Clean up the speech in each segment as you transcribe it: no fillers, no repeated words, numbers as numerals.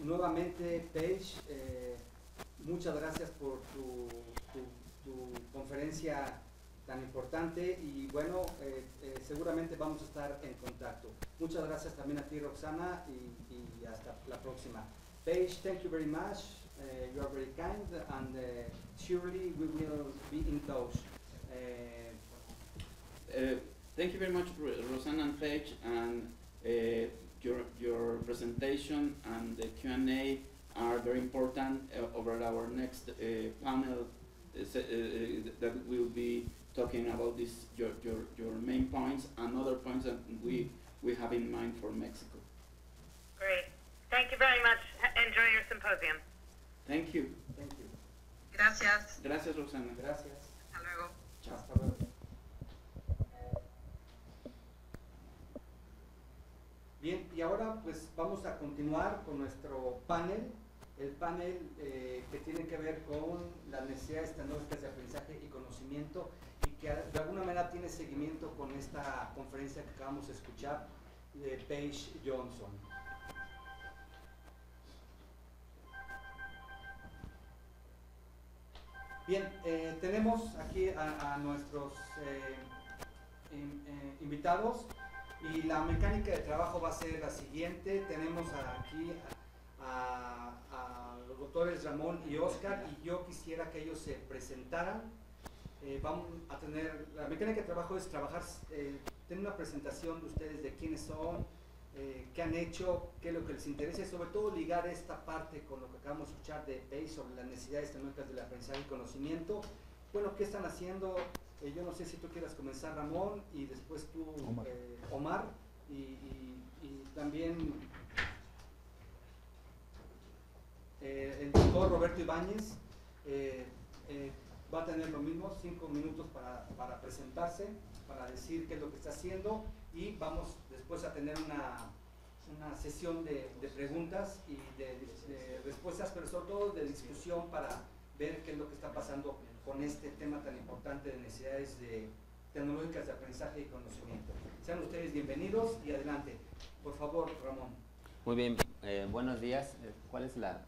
nuevamente, Paige, muchas gracias por tu conferencia tan importante y bueno, seguramente vamos a estar en contacto. Muchas gracias también a ti, Roxana, y hasta la próxima. Paige, thank you very much. You are very kind, and surely we will be in touch. Thank you very much, Rosanna and Paige, and your presentation and the Q&A are very important over our next panel that will be talking about this, your main points and other points that we have in mind for Mexico. Great. Thank you very much. Enjoy your symposium. Thank you. Thank you. Gracias. Gracias, Rosanna. Gracias. Hasta luego. Chao. Hasta luego. Bien, y ahora pues vamos a continuar con nuestro panel, el panel que tiene que ver con las necesidades tecnológicas de aprendizaje y conocimiento y que de alguna manera tiene seguimiento con esta conferencia que acabamos de escuchar de Paige Johnson. Bien, tenemos aquí a nuestros invitados y la mecánica de trabajo va a ser la siguiente. Tenemos aquí a los doctores Ramón y Oscar y yo quisiera que ellos se presentaran. Vamos a tener, la mecánica de trabajo es trabajar, tener una presentación de ustedes de quiénes son, qué han hecho, qué es lo que les interesa y sobre todo ligar esta parte con lo que acabamos de escuchar de Paige sobre las necesidades tecnológicas del aprendizaje y conocimiento. Bueno, ¿qué están haciendo? Yo no sé si tú quieras comenzar, Ramón, y después tú, Omar, y también el doctor Roberto Ibáñez va a tener lo mismo, 5 minutos para presentarse, para decir qué es lo que está haciendo y vamos después a tener una sesión de preguntas y de respuestas, pero sobre todo de discusión para ver qué es lo que está pasando con este tema tan importante de necesidades tecnológicas de aprendizaje y conocimiento. Sean ustedes bienvenidos y adelante. Por favor, Ramón. Muy bien, buenos días. ¿Cuál es la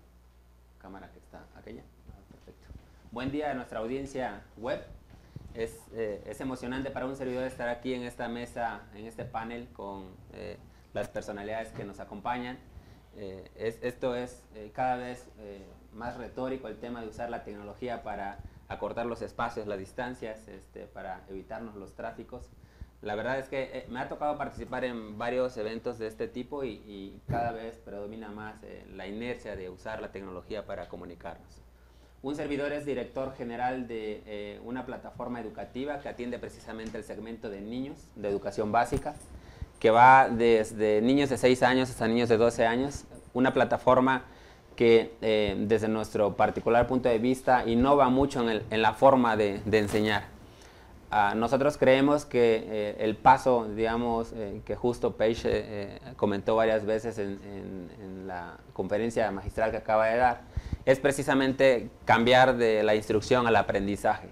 cámara que está? ¿Aquella? Perfecto. Buen día a nuestra audiencia web. Es emocionante para un servidor estar aquí en esta mesa, en este panel con las personalidades que nos acompañan. Esto es cada vez más retórico, el tema de usar la tecnología para acortar los espacios, las distancias, para evitarnos los tráficos. La verdad es que me ha tocado participar en varios eventos de este tipo y cada vez predomina más la inercia de usar la tecnología para comunicarnos. Un servidor es director general de una plataforma educativa que atiende precisamente el segmento de niños de educación básica, que va desde niños de 6 años hasta niños de 12 años, una plataforma que desde nuestro particular punto de vista innova mucho en la forma de enseñar. Nosotros creemos que el paso, digamos, que justo Paige comentó varias veces en la conferencia magistral que acaba de dar, es precisamente cambiar de la instrucción al aprendizaje.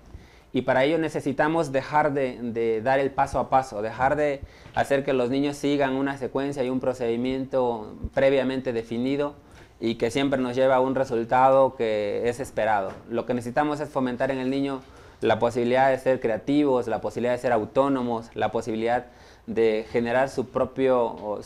Y para ello necesitamos dejar de dar el paso a paso, dejar de hacer que los niños sigan una secuencia y un procedimiento previamente definido y que siempre nos lleva a un resultado que es esperado. Lo que necesitamos es fomentar en el niño la posibilidad de ser creativos, la posibilidad de ser autónomos, la posibilidad de generar su propio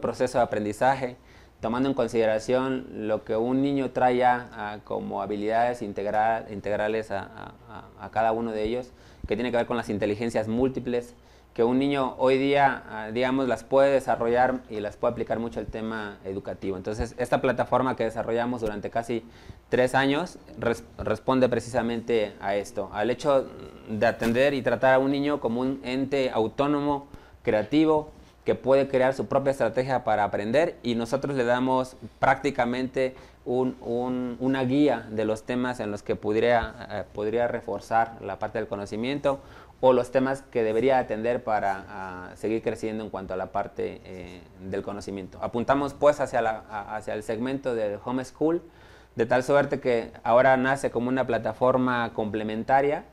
proceso de aprendizaje, tomando en consideración lo que un niño trae ya como habilidades integrales a cada uno de ellos, que tiene que ver con las inteligencias múltiples, que un niño hoy día, digamos, las puede desarrollar y las puede aplicar mucho al tema educativo. Entonces, esta plataforma que desarrollamos durante casi 3 años responde precisamente a esto, al hecho de atender y tratar a un niño como un ente autónomo, creativo, que puede crear su propia estrategia para aprender y nosotros le damos prácticamente una guía de los temas en los que podría reforzar la parte del conocimiento o los temas que debería atender para seguir creciendo en cuanto a la parte del conocimiento. Apuntamos pues hacia el segmento del homeschool, de tal suerte que ahora nace como una plataforma complementaria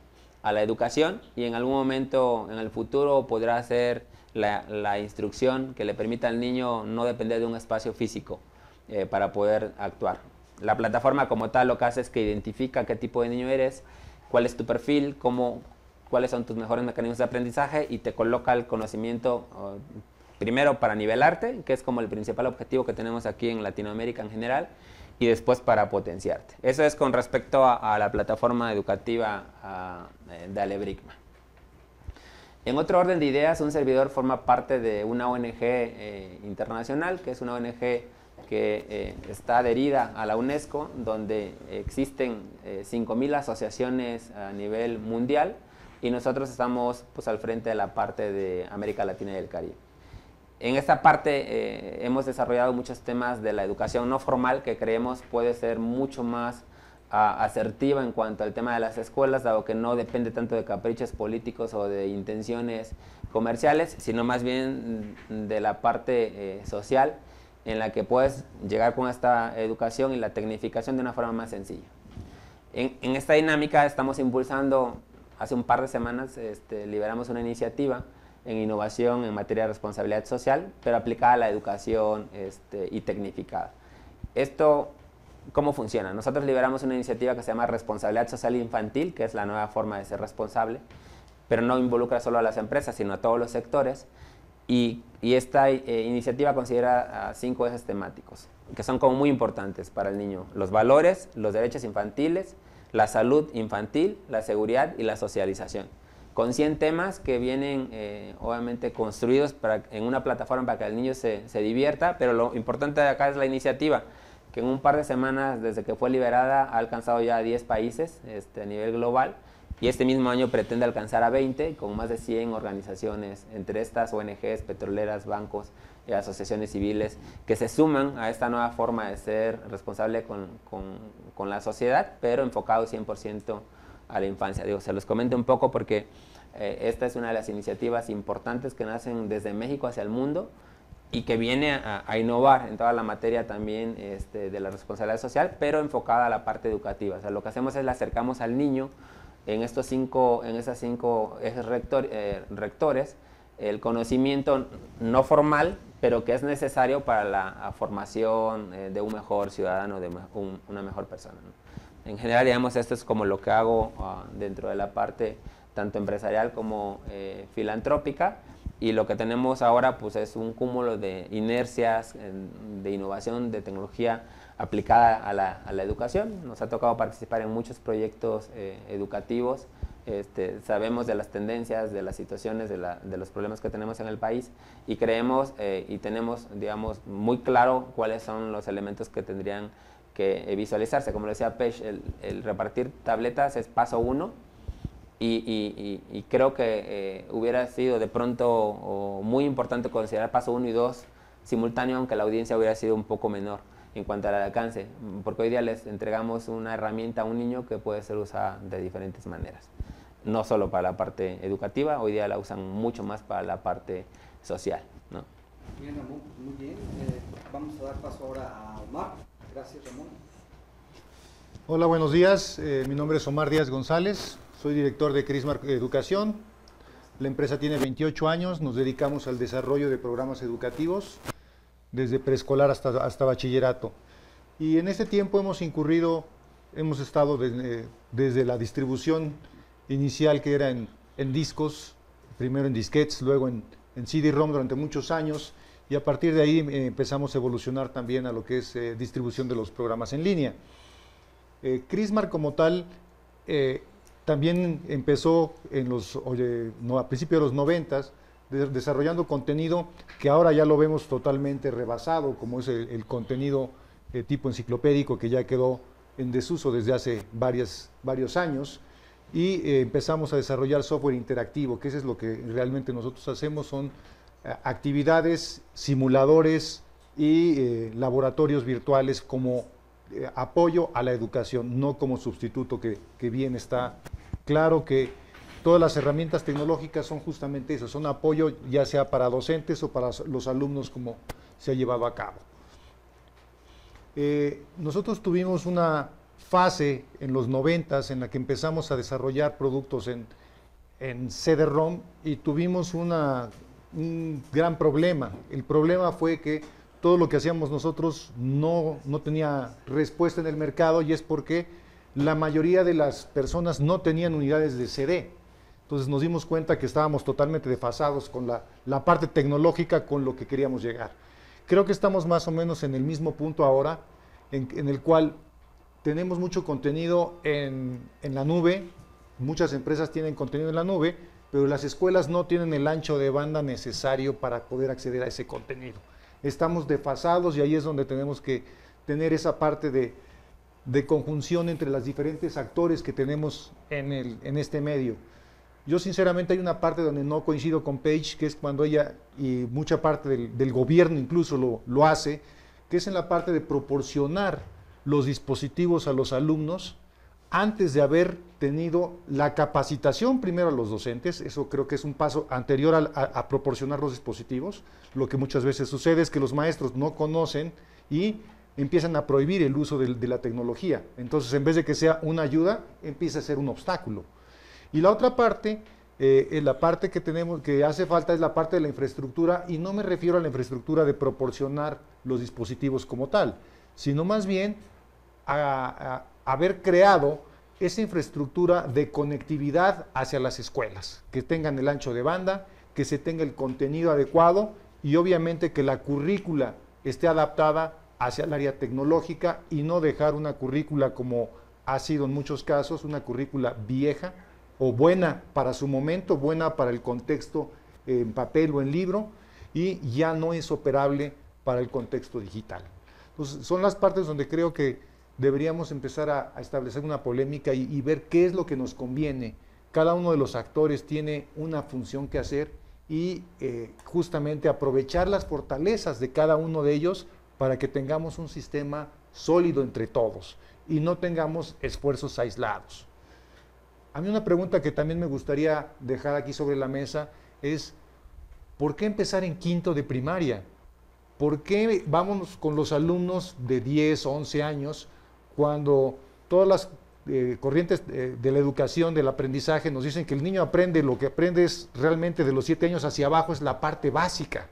a la educación y en algún momento en el futuro podrá ser la instrucción que le permita al niño no depender de un espacio físico. para poder actuar. La plataforma como tal lo que hace es que identifica qué tipo de niño eres, cuál es tu perfil, cuáles son tus mejores mecanismos de aprendizaje y te coloca el conocimiento primero para nivelarte, que es como el principal objetivo que tenemos aquí en Latinoamérica en general, y después para potenciarte. Eso es con respecto a la plataforma educativa de Alebricma. En otro orden de ideas, un servidor forma parte de una ONG internacional, que es una ONG que está adherida a la UNESCO, donde existen 5.000 asociaciones a nivel mundial, y nosotros estamos pues, al frente de la parte de América Latina y el Caribe. En esta parte hemos desarrollado muchos temas de la educación no formal que creemos puede ser mucho más asertiva en cuanto al tema de las escuelas, dado que no depende tanto de caprichos políticos o de intenciones comerciales, sino más bien de la parte social, en la que puedes llegar con esta educación y la tecnificación de una forma más sencilla. En esta dinámica estamos impulsando, hace un par de semanas liberamos una iniciativa en innovación en materia de responsabilidad social, pero aplicada a la educación y tecnificada. Esto, ¿cómo funciona? Nosotros liberamos una iniciativa que se llama Responsabilidad Social Infantil, que es la nueva forma de ser responsable, pero no involucra solo a las empresas, sino a todos los sectores. Y esta iniciativa considera 5 ejes temáticos, que son como muy importantes para el niño: los valores, los derechos infantiles, la salud infantil, la seguridad y la socialización. Con 100 temas que vienen obviamente construidos en una plataforma para que el niño se divierta, pero lo importante de acá es la iniciativa, que en un par de semanas desde que fue liberada ha alcanzado ya 10 países a nivel global, y este mismo año pretende alcanzar a 20, con más de 100 organizaciones, entre estas ONGs, petroleras, bancos, asociaciones civiles, que se suman a esta nueva forma de ser responsable con la sociedad, pero enfocado 100% a la infancia. Digo, se los comento un poco porque esta es una de las iniciativas importantes que nacen desde México hacia el mundo y que viene a innovar en toda la materia también de la responsabilidad social, pero enfocada a la parte educativa. O sea, lo que hacemos es le acercamos al niño en esas 5 ejes rectores el conocimiento no formal, pero que es necesario para la formación de un mejor ciudadano, de una mejor persona, ¿no? En general, digamos, esto es como lo que hago dentro de la parte tanto empresarial como filantrópica, y lo que tenemos ahora pues es un cúmulo de inercias, de innovación, de tecnología aplicada a la educación. Nos ha tocado participar en muchos proyectos educativos, sabemos de las tendencias, de las situaciones, de los problemas que tenemos en el país, y creemos y tenemos, digamos, muy claro cuáles son los elementos que tendrían que visualizarse. Como lo decía Pech, el repartir tabletas es paso 1, y creo que hubiera sido de pronto muy importante considerar paso 1 y 2 simultáneo, aunque la audiencia hubiera sido un poco menor en cuanto al alcance, porque hoy día les entregamos una herramienta a un niño que puede ser usada de diferentes maneras, no solo para la parte educativa, hoy día la usan mucho más para la parte social, ¿no? Bien, Ramón, muy bien. Vamos a dar paso ahora a Omar. Gracias, Ramón. Hola, buenos días. Mi nombre es Omar Díaz González, soy director de Crismar Educación. La empresa tiene 28 años, nos dedicamos al desarrollo de programas educativos, desde preescolar hasta bachillerato. Y en este tiempo hemos estado desde la distribución inicial, que era en discos, primero en disquetes, luego en CD-ROM durante muchos años, y a partir de ahí empezamos a evolucionar también a lo que es distribución de los programas en línea. Crismar como tal también empezó a principios de los 90s, desarrollando contenido que ahora ya lo vemos totalmente rebasado, como es el contenido tipo enciclopédico, que ya quedó en desuso desde hace varios años, y empezamos a desarrollar software interactivo, que eso es lo que realmente nosotros hacemos, son actividades, simuladores y laboratorios virtuales como apoyo a la educación, no como sustituto, que bien está claro que todas las herramientas tecnológicas son justamente eso, son apoyo ya sea para docentes o para los alumnos, como se ha llevado a cabo. Nosotros tuvimos una fase en los 90s en la que empezamos a desarrollar productos en CD-ROM y tuvimos un gran problema. El problema fue que todo lo que hacíamos nosotros no tenía respuesta en el mercado, y es porque la mayoría de las personas no tenían unidades de CD. Entonces nos dimos cuenta que estábamos totalmente desfasados con la parte tecnológica con lo que queríamos llegar. Creo que estamos más o menos en el mismo punto ahora, en el cual tenemos mucho contenido en la nube. Muchas empresas tienen contenido en la nube, pero las escuelas no tienen el ancho de banda necesario para poder acceder a ese contenido. Estamos desfasados, y ahí es donde tenemos que tener esa parte de conjunción entre los diferentes actores que tenemos en este medio. Yo sinceramente hay una parte donde no coincido con Paige, que es cuando ella, y mucha parte del gobierno incluso lo hace, que es en la parte de proporcionar los dispositivos a los alumnos antes de haber tenido la capacitación primero a los docentes. Eso creo que es un paso anterior a proporcionar los dispositivos. Lo que muchas veces sucede es que los maestros no conocen y empiezan a prohibir el uso de la tecnología. Entonces, en vez de que sea una ayuda, empieza a ser un obstáculo. Y la otra parte, la parte que hace falta es la parte de la infraestructura, y no me refiero a la infraestructura de proporcionar los dispositivos como tal, sino más bien a haber creado esa infraestructura de conectividad hacia las escuelas, que tengan el ancho de banda, que se tenga el contenido adecuado, y obviamente que la currícula esté adaptada hacia el área tecnológica, y no dejar una currícula como ha sido en muchos casos, una currícula vieja o buena para su momento, buena para el contexto en papel o en libro, y ya no es operable para el contexto digital. Entonces, son las partes donde creo que deberíamos empezar a establecer una polémica y ver qué es lo que nos conviene. Cada uno de los actores tiene una función que hacer, y justamente aprovechar las fortalezas de cada uno de ellos para que tengamos un sistema sólido entre todos y no tengamos esfuerzos aislados. A mí una pregunta que también me gustaría dejar aquí sobre la mesa es: ¿por qué empezar en quinto de primaria? ¿Por qué vámonos con los alumnos de 10, 11 años, cuando todas las corrientes de la educación, del aprendizaje, nos dicen que el niño aprende, lo que aprende es realmente de los 7 años hacia abajo, es la parte básica?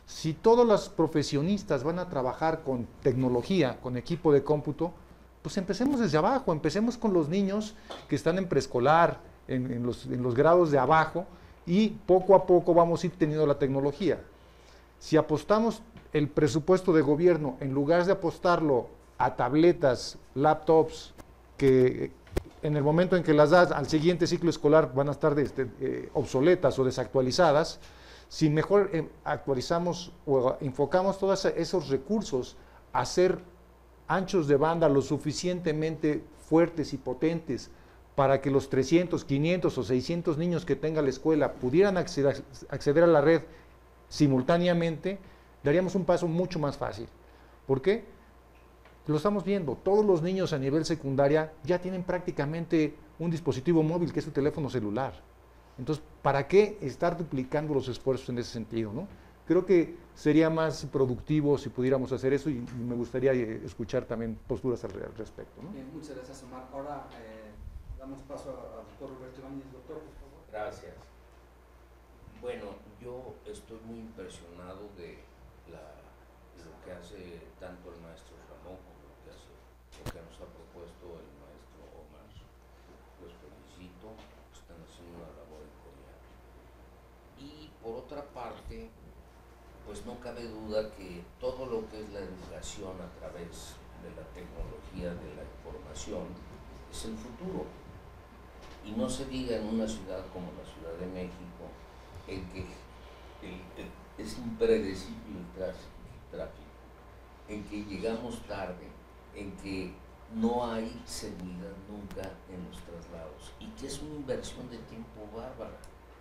Si todos los profesionistas van a trabajar con tecnología, con equipo de cómputo, pues empecemos desde abajo, empecemos con los niños que están en preescolar, en los grados de abajo, y poco a poco vamos a ir teniendo la tecnología. Si apostamos el presupuesto de gobierno, en lugar de apostarlo a tabletas, laptops, que en el momento en que las das al siguiente ciclo escolar van a estar obsoletas o desactualizadas, si mejor actualizamos o enfocamos todos esos recursos a hacer anchos de banda lo suficientemente fuertes y potentes para que los 300, 500 o 600 niños que tenga la escuela pudieran acceder a la red simultáneamente, daríamos un paso mucho más fácil. ¿Por qué? Lo estamos viendo, todos los niños a nivel secundaria ya tienen prácticamente un dispositivo móvil, que es su teléfono celular. Entonces, ¿para qué estar duplicando los esfuerzos en ese sentido, ¿no? Creo que sería más productivo si pudiéramos hacer eso, y me gustaría escuchar también posturas al respecto, ¿no? Bien, muchas gracias, Omar. Ahora damos paso al doctor Roberto Ibáñez. Doctor, por favor. Gracias. Bueno, yo estoy muy impresionado de lo que hace tanto el maestro Ramón como lo que nos ha propuesto el maestro Omar. Los felicito, están haciendo una labor encomiable. Y por otra parte, pues no cabe duda que todo lo que es la educación a través de la tecnología, de la información, es el futuro. Y no se diga en una ciudad como la Ciudad de México, en que es impredecible el tráfico, en que llegamos tarde, en que no hay seguridad nunca en los traslados, y que es una inversión de tiempo bárbara,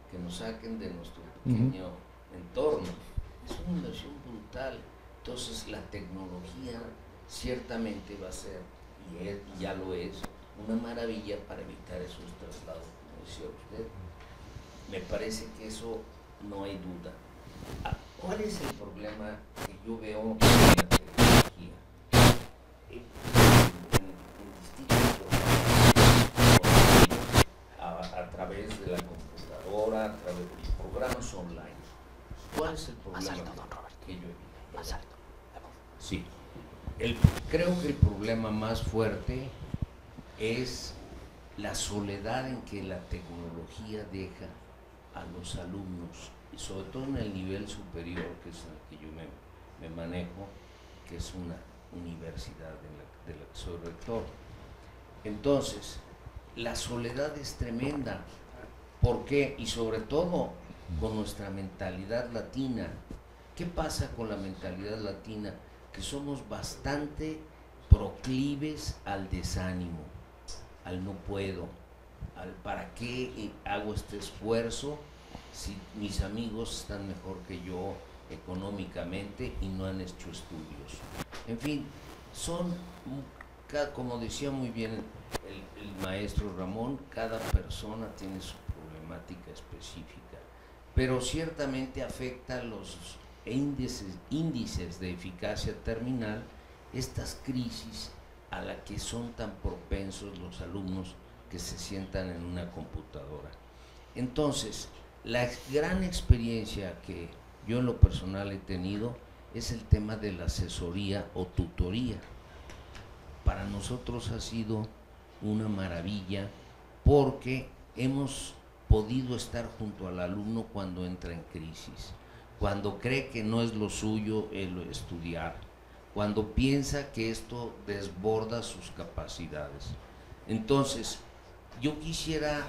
que nos saquen de nuestro pequeño entorno. Es una inversión brutal. Entonces la tecnología ciertamente va a ser, y ya lo es, una maravilla para evitar esos traslados, como decía usted. Me parece que eso no hay duda. ¿Cuál es el problema que yo veo en la tecnología? En distintos programas, a través de la computadora, a través de los programas online. ¿Cuál es el problema que yo he visto? Creo que el problema más fuerte es la soledad en que la tecnología deja a los alumnos, y sobre todo en el nivel superior, que es en el que yo me manejo, que es una universidad de la que soy rector. Entonces, la soledad es tremenda. ¿Por qué? Y sobre todo con nuestra mentalidad latina. ¿Qué pasa con la mentalidad latina? Que somos bastante proclives al desánimo, al no puedo, al para qué hago este esfuerzo si mis amigos están mejor que yo económicamente y no han hecho estudios. En fin, como decía muy bien el maestro Ramón, cada persona tiene su problemática específica, pero ciertamente afecta los índices de eficacia terminal, estas crisis a las que son tan propensos los alumnos que se sientan en una computadora. Entonces, la gran experiencia que yo en lo personal he tenido es el tema de la asesoría o tutoría. Para nosotros ha sido una maravilla porque hemos podido estar junto al alumno cuando entra en crisis, cuando cree que no es lo suyo el estudiar, cuando piensa que esto desborda sus capacidades. Entonces, yo quisiera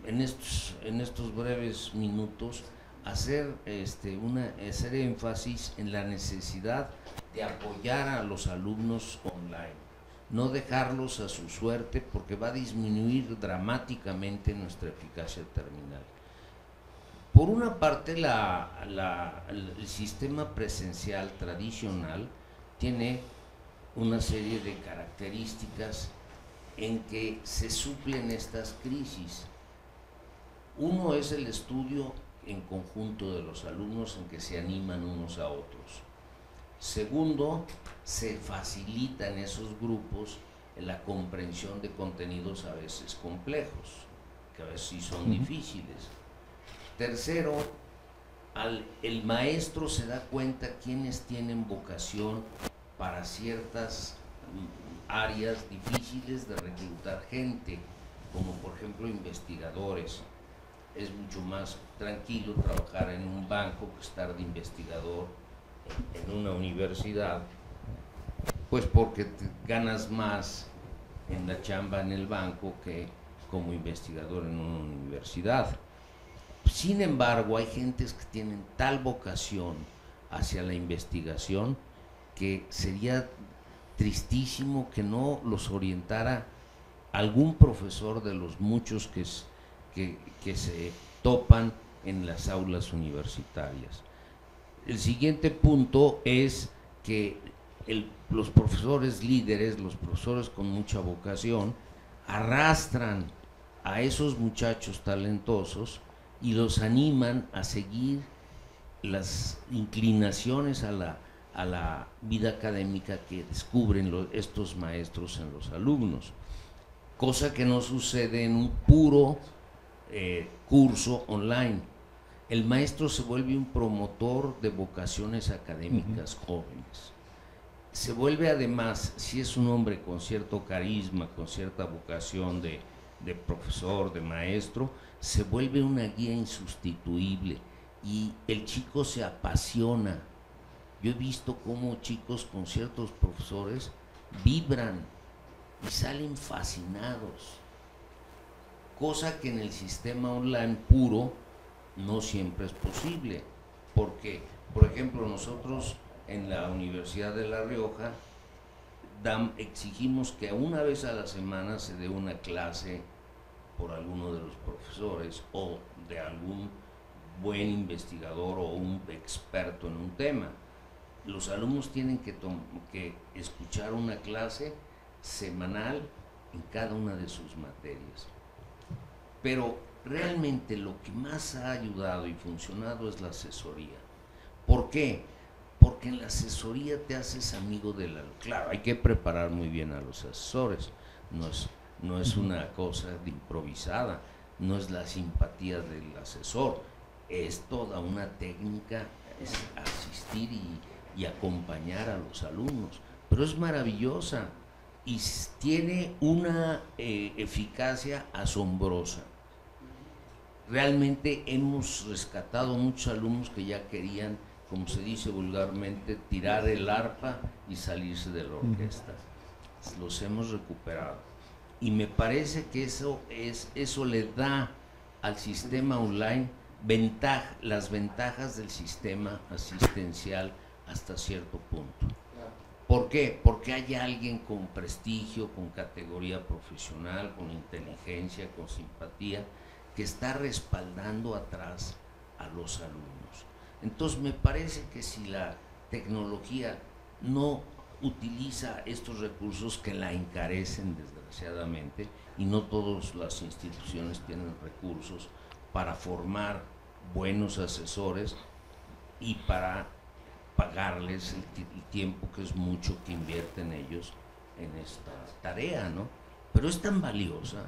en estos breves minutos hacer énfasis en la necesidad de apoyar a los alumnos online, no dejarlos a su suerte, porque va a disminuir dramáticamente nuestra eficacia terminal. Por una parte, el sistema presencial tradicional tiene una serie de características en que se suplen estas crisis. Uno es el estudio en conjunto de los alumnos, en que se animan unos a otros. Segundo, se facilita en esos grupos la comprensión de contenidos a veces complejos, que a veces sí son difíciles. Tercero, el maestro se da cuenta quiénes tienen vocación para ciertas áreas difíciles de reclutar gente, como por ejemplo investigadores. Es mucho más tranquilo trabajar en un banco que estar de investigador en una universidad, pues porque te ganas más en la chamba en el banco que como investigador en una universidad. Sin embargo, hay gentes que tienen tal vocación hacia la investigación que sería tristísimo que no los orientara algún profesor de los muchos que se topan en las aulas universitarias. El siguiente punto es que los profesores líderes, los profesores con mucha vocación, arrastran a esos muchachos talentosos y los animan a seguir las inclinaciones a la vida académica que descubren estos maestros en los alumnos, cosa que no sucede en un puro curso online. El maestro se vuelve un promotor de vocaciones académicas jóvenes. Se vuelve además, si es un hombre con cierto carisma, con cierta vocación de profesor, de maestro, se vuelve una guía insustituible y el chico se apasiona. Yo he visto cómo chicos con ciertos profesores vibran y salen fascinados, cosa que en el sistema online puro no siempre es posible, porque, por ejemplo, nosotros en la Universidad de La Rioja exigimos que una vez a la semana se dé una clase por alguno de los profesores o de algún buen investigador o un experto en un tema. Los alumnos tienen que escuchar una clase semanal en cada una de sus materias. Pero realmente lo que más ha ayudado y funcionado es la asesoría. ¿Por qué? Porque en la asesoría te haces amigo del alumno. Claro, hay que preparar muy bien a los asesores, no es una cosa de improvisada, no es la simpatía del asesor, es toda una técnica, es asistir y acompañar a los alumnos pero es maravillosa y tiene una eficacia asombrosa. Realmente hemos rescatado muchos alumnos que ya querían, como se dice vulgarmente, tirar el arpa y salirse de la orquesta. Los hemos recuperado. Y me parece que eso le da al sistema online las ventajas del sistema asistencial hasta cierto punto. ¿Por qué? Porque hay alguien con prestigio, con categoría profesional, con inteligencia, con simpatía, que está respaldando atrás a los alumnos. Entonces me parece que si la tecnología no utiliza estos recursos que la encarecen desgraciadamente, y no todas las instituciones tienen recursos para formar buenos asesores y para pagarles el tiempo que es mucho que invierten ellos en esta tarea, ¿no? Pero es tan valiosa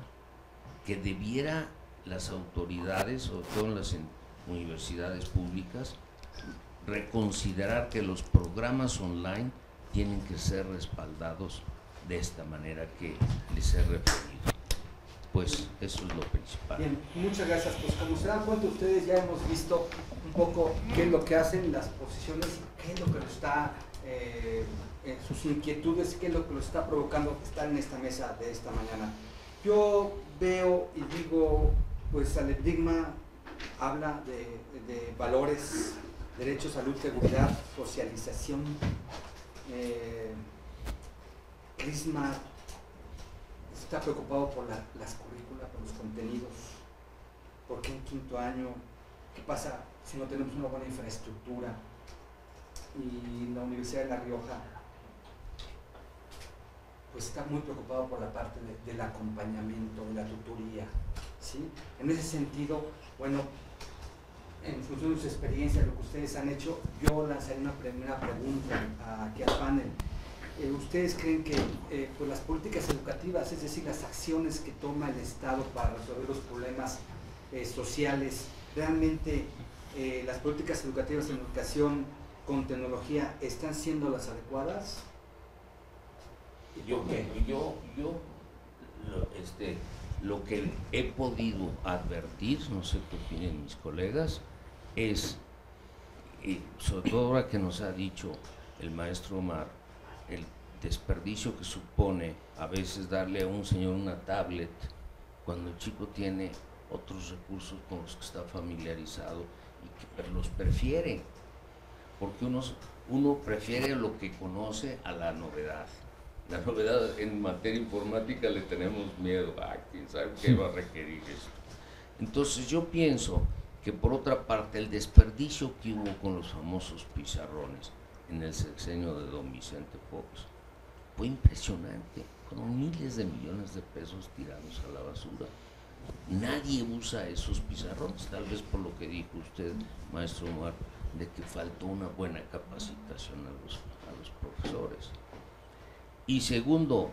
que debiera las autoridades, sobre todo en las universidades públicas, reconsiderar que los programas online tienen que ser respaldados de esta manera que les he referido. Pues eso es lo principal. Bien, muchas gracias. Pues como se dan cuenta ustedes, ya hemos visto un poco qué es lo que hacen las posiciones y qué es lo que lo está, sus inquietudes, qué es lo que lo está provocando estar en esta mesa de esta mañana. Yo veo y digo, pues Alegdigma habla de valores, derecho, salud, seguridad, socialización. Crismar está preocupado por las currículas, por los contenidos. ¿Por qué en quinto año? ¿Qué pasa si no tenemos una buena infraestructura? Y la Universidad de La Rioja pues está muy preocupado por la parte del acompañamiento, de la tutoría, ¿sí? En ese sentido, bueno, en función de su experiencia, lo que ustedes han hecho, yo lanzaré una primera pregunta aquí al panel. ¿Ustedes creen que pues las políticas educativas, es decir, las acciones que toma el Estado para resolver los problemas sociales, realmente las políticas educativas en educación con tecnología están siendo las adecuadas? Lo que he podido advertir, no sé qué opinen mis colegas, es, sobre todo ahora que nos ha dicho el maestro Omar, el desperdicio que supone a veces darle a un señor una tablet cuando el chico tiene otros recursos con los que está familiarizado y que los prefiere, porque uno prefiere lo que conoce a la novedad. La novedad en materia informática le tenemos miedo, quién sabe qué va a requerir esto. Entonces yo pienso que por otra parte el desperdicio que hubo con los famosos pizarrones en el sexenio de don Vicente Fox fue impresionante, con miles de millones de pesos tirados a la basura. Nadie usa esos pizarrones, tal vez por lo que dijo usted, maestro Omar, de que faltó una buena capacitación a los profesores. Y segundo,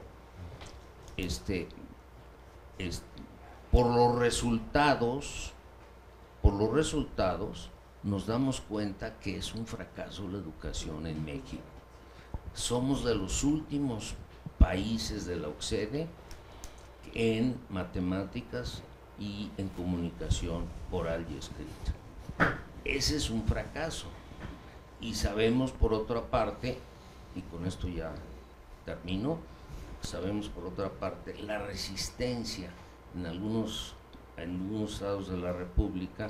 por los resultados nos damos cuenta que es un fracaso la educación en México. Somos de los últimos países de la OCDE en matemáticas y en comunicación oral y escrita. Ese es un fracaso. Y sabemos por otra parte, y con esto ya termino, sabemos por otra parte la resistencia en algunos estados de la República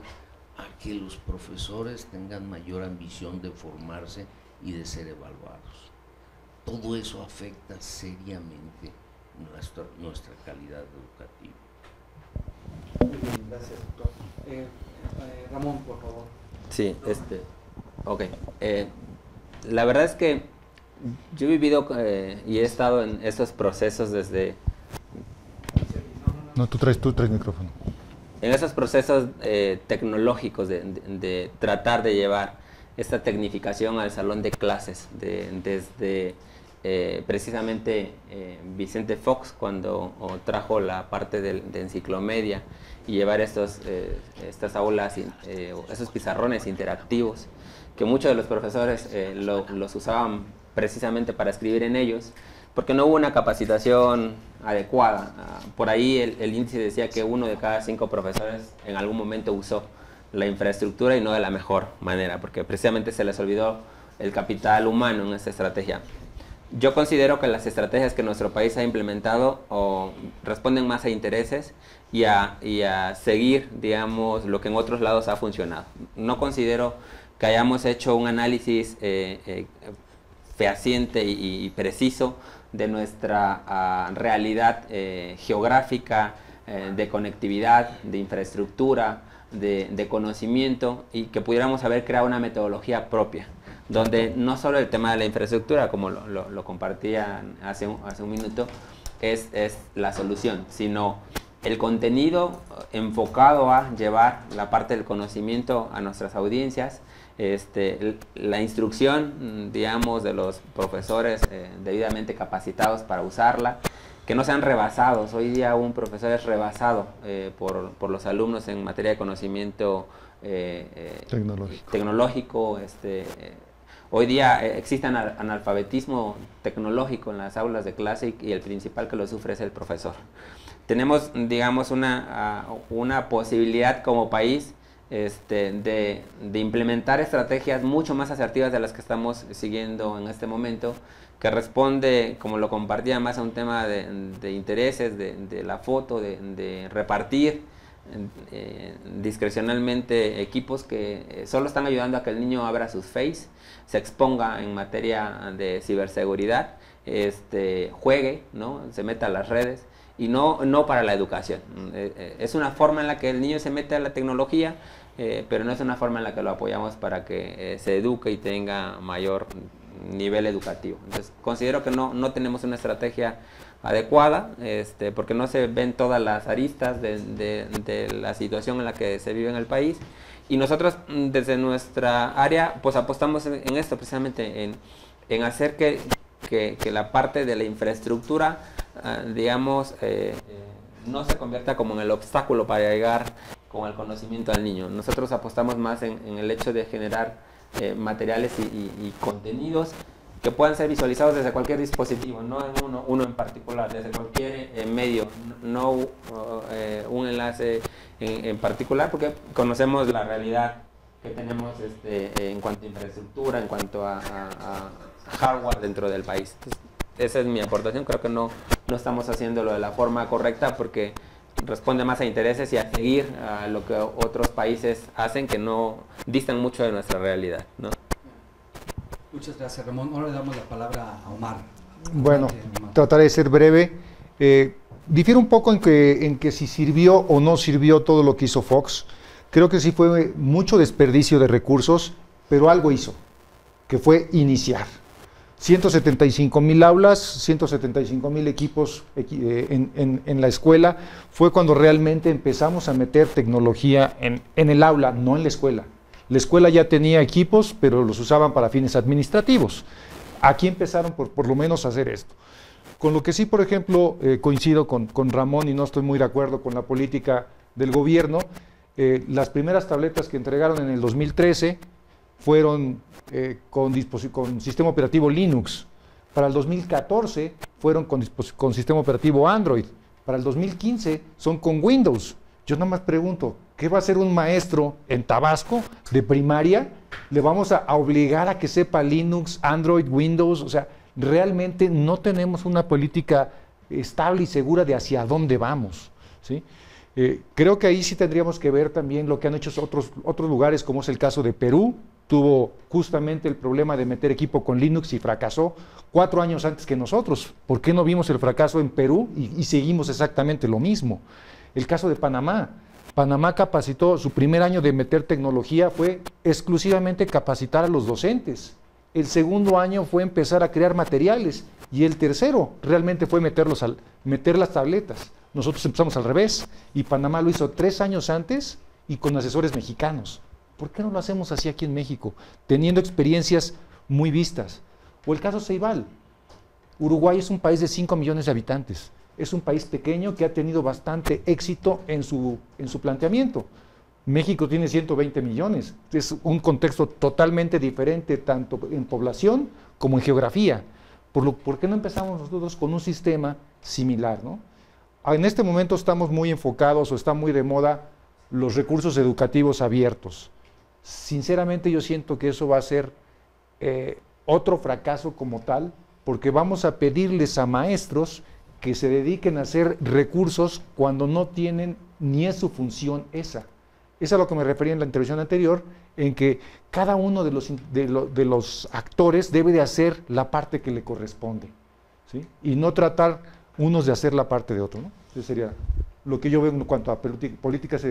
a que los profesores tengan mayor ambición de formarse y de ser evaluados. Todo eso afecta seriamente nuestra calidad educativa. Muy bien, gracias, doctor. Ramón, por favor. Sí, ok. La verdad es que yo he vivido y he estado en estos procesos desde... No, tú traes micrófono. En esos procesos tecnológicos de tratar de llevar esta tecnificación al salón de clases, desde precisamente Vicente Fox cuando trajo la parte de enciclomedia y llevar estas aulas, esos pizarrones interactivos, que muchos de los profesores los usaban precisamente para escribir en ellos, porque no hubo una capacitación adecuada. Por ahí el índice decía que 1 de cada 5 profesores en algún momento usó la infraestructura y no de la mejor manera, porque precisamente se les olvidó el capital humano en esta estrategia. Yo considero que las estrategias que nuestro país ha implementado responden más a intereses y a seguir, digamos, lo que en otros lados ha funcionado. No considero que hayamos hecho un análisis fehaciente y preciso de nuestra realidad geográfica, de conectividad, de infraestructura, de conocimiento, y que pudiéramos haber creado una metodología propia, donde no solo el tema de la infraestructura, como lo compartía hace un minuto, es la solución, sino el contenido enfocado a llevar la parte del conocimiento a nuestras audiencias, la instrucción, digamos, de los profesores debidamente capacitados para usarla, que no sean rebasados. Hoy día un profesor es rebasado por los alumnos en materia de conocimiento tecnológico. Hoy día existe analfabetismo tecnológico en las aulas de clase y el principal que lo sufre es el profesor. Tenemos, digamos, una posibilidad como país de implementar estrategias mucho más asertivas de las que estamos siguiendo en este momento, que responde, como lo compartía, más a un tema de intereses, de la foto, de repartir discrecionalmente equipos que solo están ayudando a que el niño abra sus face, se exponga en materia de ciberseguridad, juegue, ¿no? Se meta a las redes, y no para la educación. Es una forma en la que el niño se mete a la tecnología, pero no es una forma en la que lo apoyamos para que se eduque y tenga mayor nivel educativo. Entonces, considero que no tenemos una estrategia adecuada, porque no se ven todas las aristas de la situación en la que se vive en el país, y nosotros desde nuestra área pues apostamos en esto, precisamente en hacer que la parte de la infraestructura, digamos, no se convierta como en el obstáculo para llegar con el conocimiento al niño. Nosotros apostamos más en el hecho de generar materiales y contenidos que puedan ser visualizados desde cualquier dispositivo, no en uno en particular, desde cualquier medio, no un enlace en particular, porque conocemos la realidad que tenemos en cuanto a infraestructura, en cuanto a hardware dentro del país. Entonces, esa es mi aportación. Creo que no estamos haciéndolo de la forma correcta, porque responde más a intereses y a seguir a lo que otros países hacen, que no distan mucho de nuestra realidad, ¿no? Muchas gracias, Ramón. Ahora le damos la palabra a Omar. Bueno, Omar. trataré de ser breve. Difiere un poco en que si sirvió o no sirvió todo lo que hizo Fox. Creo que sí fue mucho desperdicio de recursos, pero algo hizo, que fue iniciar. 175,000 aulas, 175,000 equipos en la escuela. Fue cuando realmente empezamos a meter tecnología en el aula, no en la escuela. La escuela ya tenía equipos, pero los usaban para fines administrativos. Aquí empezaron por lo menos a hacer esto. Con lo que sí, por ejemplo, coincido con Ramón, y no estoy muy de acuerdo con la política del gobierno. Las primeras tabletas que entregaron en el 2013 fueron con sistema operativo Linux. Para el 2014 fueron con sistema operativo Android. Para el 2015 son con Windows. Yo nada más pregunto, ¿qué va a hacer un maestro en Tabasco de primaria? ¿Le vamos a obligar a que sepa Linux, Android, Windows? O sea, realmente no tenemos una política estable y segura de hacia dónde vamos, ¿sí? Creo que ahí sí tendríamos que ver también lo que han hecho otros lugares, como es el caso de Perú. Tuvo justamente el problema de meter equipo con Linux y fracasó 4 años antes que nosotros. ¿Por qué no vimos el fracaso en Perú y seguimos exactamente lo mismo? El caso de Panamá. Panamá capacitó, su primer año de meter tecnología fue exclusivamente capacitar a los docentes. El segundo año fue empezar a crear materiales, y el tercero realmente fue meter las tabletas. Nosotros empezamos al revés, y Panamá lo hizo 3 años antes y con asesores mexicanos. ¿Por qué no lo hacemos así aquí en México, teniendo experiencias muy vistas? O el caso Ceibal. Uruguay es un país de 5 millones de habitantes. Es un país pequeño que ha tenido bastante éxito en su planteamiento. México tiene 120 millones. Es un contexto totalmente diferente, tanto en población como en geografía. ¿Por qué no empezamos nosotros con un sistema similar, ¿no? En este momento estamos muy enfocados o está muy de moda los recursos educativos abiertos. Sinceramente yo siento que eso va a ser otro fracaso como tal, porque vamos a pedirles a maestros que se dediquen a hacer recursos cuando no tienen ni es su función esa. Es a lo que me refería en la intervención anterior, en que cada uno de los actores debe de hacer la parte que le corresponde, ¿sí? Y no tratar unos de hacer la parte de otro, ¿no? Eso sería lo que yo veo en cuanto a políticas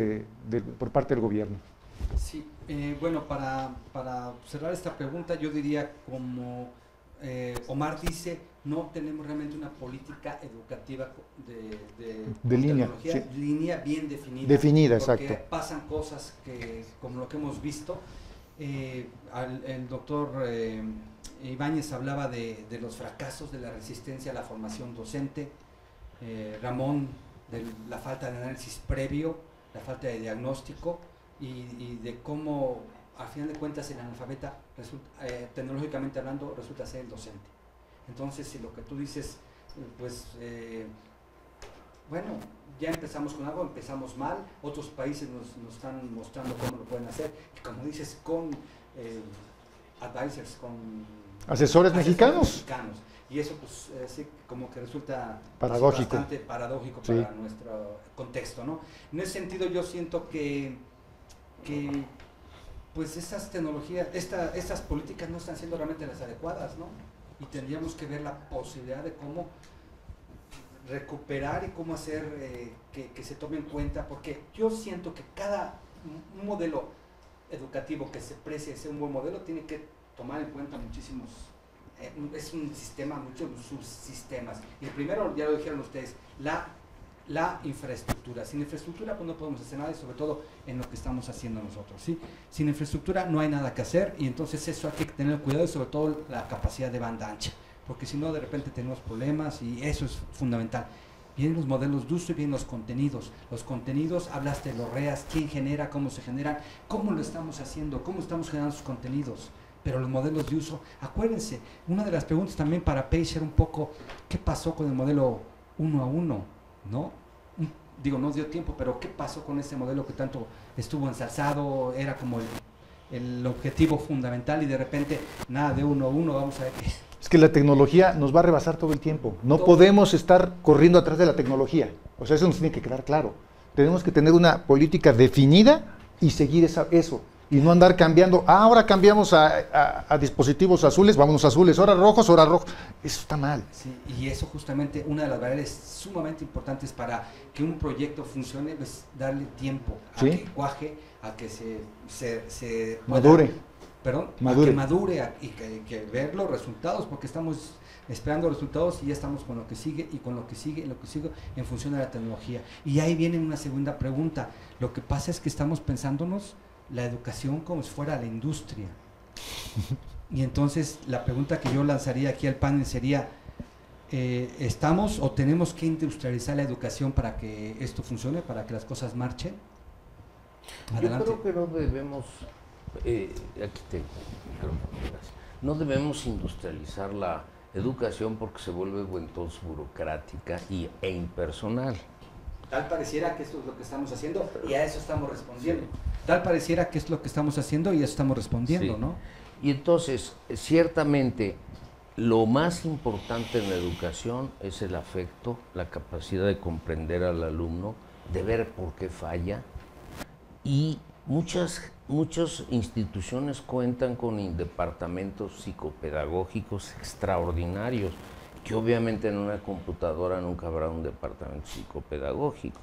por parte del gobierno. Sí, bueno, para cerrar esta pregunta, yo diría como Omar dice, no tenemos realmente una política educativa de línea, tecnología, sí. Línea bien definida. Definida, porque exacto. pasan cosas que, como lo que hemos visto, el doctor Ibáñez hablaba de los fracasos de la resistencia a la formación docente, Ramón de la falta de análisis previo, la falta de diagnóstico y de cómo, al final de cuentas, el analfabeta, tecnológicamente hablando, resulta ser el docente. Entonces, si lo que tú dices, pues, bueno, ya empezamos con algo, empezamos mal, otros países nos están mostrando cómo lo pueden hacer, y como dices, con advisors, con asesores mexicanos. Y eso, pues, sí, como que resulta paradójico. Bastante paradójico sí. Para nuestro contexto, ¿no? En ese sentido, yo siento que pues esas tecnologías, estas políticas no están siendo realmente las adecuadas, ¿no? Y tendríamos que ver la posibilidad de cómo recuperar y cómo hacer que se tome en cuenta, porque yo siento que cada modelo educativo que se precie sea un buen modelo tiene que tomar en cuenta muchísimos, es un sistema, muchos subsistemas. Y el primero, ya lo dijeron ustedes, la infraestructura. Sin infraestructura pues no podemos hacer nada, y sobre todo en lo que estamos haciendo nosotros, ¿sí? Sin infraestructura no hay nada que hacer, y entonces eso hay que tener cuidado, y sobre todo la capacidad de banda ancha, porque si no de repente tenemos problemas, y eso es fundamental. Vienen los modelos de uso y vienen los contenidos. Los contenidos, hablaste de los REAs, quién genera, cómo se generan, cómo lo estamos haciendo, cómo estamos generando sus contenidos. Pero los modelos de uso, acuérdense, una de las preguntas también para Page era un poco, ¿qué pasó con el modelo 1 a 1? ¿No? Digo, no dio tiempo, pero ¿qué pasó con ese modelo que tanto estuvo ensalzado? Era como el objetivo fundamental, y de repente, nada de 1 a 1, vamos a ver qué. Es que la tecnología nos va a rebasar todo el tiempo. No podemos estar corriendo atrás de la tecnología. O sea, eso nos tiene que quedar claro. Tenemos que tener una política definida y seguir eso. Y no andar cambiando. Ahora cambiamos a dispositivos azules, vámonos azules. Ahora rojos, ahora rojos. Eso está mal. Sí, y eso justamente, una de las variables sumamente importantes para que un proyecto funcione, es darle tiempo a ¿sí? que cuaje, a que se madure. Perdón, madure. A que madure y que ver los resultados, porque estamos esperando resultados y ya estamos con lo que sigue y con lo que sigue y lo que sigue en función de la tecnología. Y ahí viene una segunda pregunta. Lo que pasa es que estamos pensándonos la educación como si fuera la industria. Y entonces la pregunta que yo lanzaría aquí al panel sería, ¿estamos o tenemos que industrializar la educación para que esto funcione, para que las cosas marchen? Adelante. Yo creo que no debemos, aquí tengo, no debemos industrializar la educación porque se vuelve entonces burocrática e impersonal. Tal pareciera que esto es lo que estamos haciendo y a eso estamos respondiendo. Tal pareciera que es lo que estamos haciendo y a eso estamos respondiendo, sí. ¿no? Y entonces, ciertamente, lo más importante en la educación es el afecto, la capacidad de comprender al alumno, de ver por qué falla. Y muchas instituciones cuentan con departamentos psicopedagógicos extraordinarios, que obviamente en una computadora nunca habrá un departamento psicopedagógico,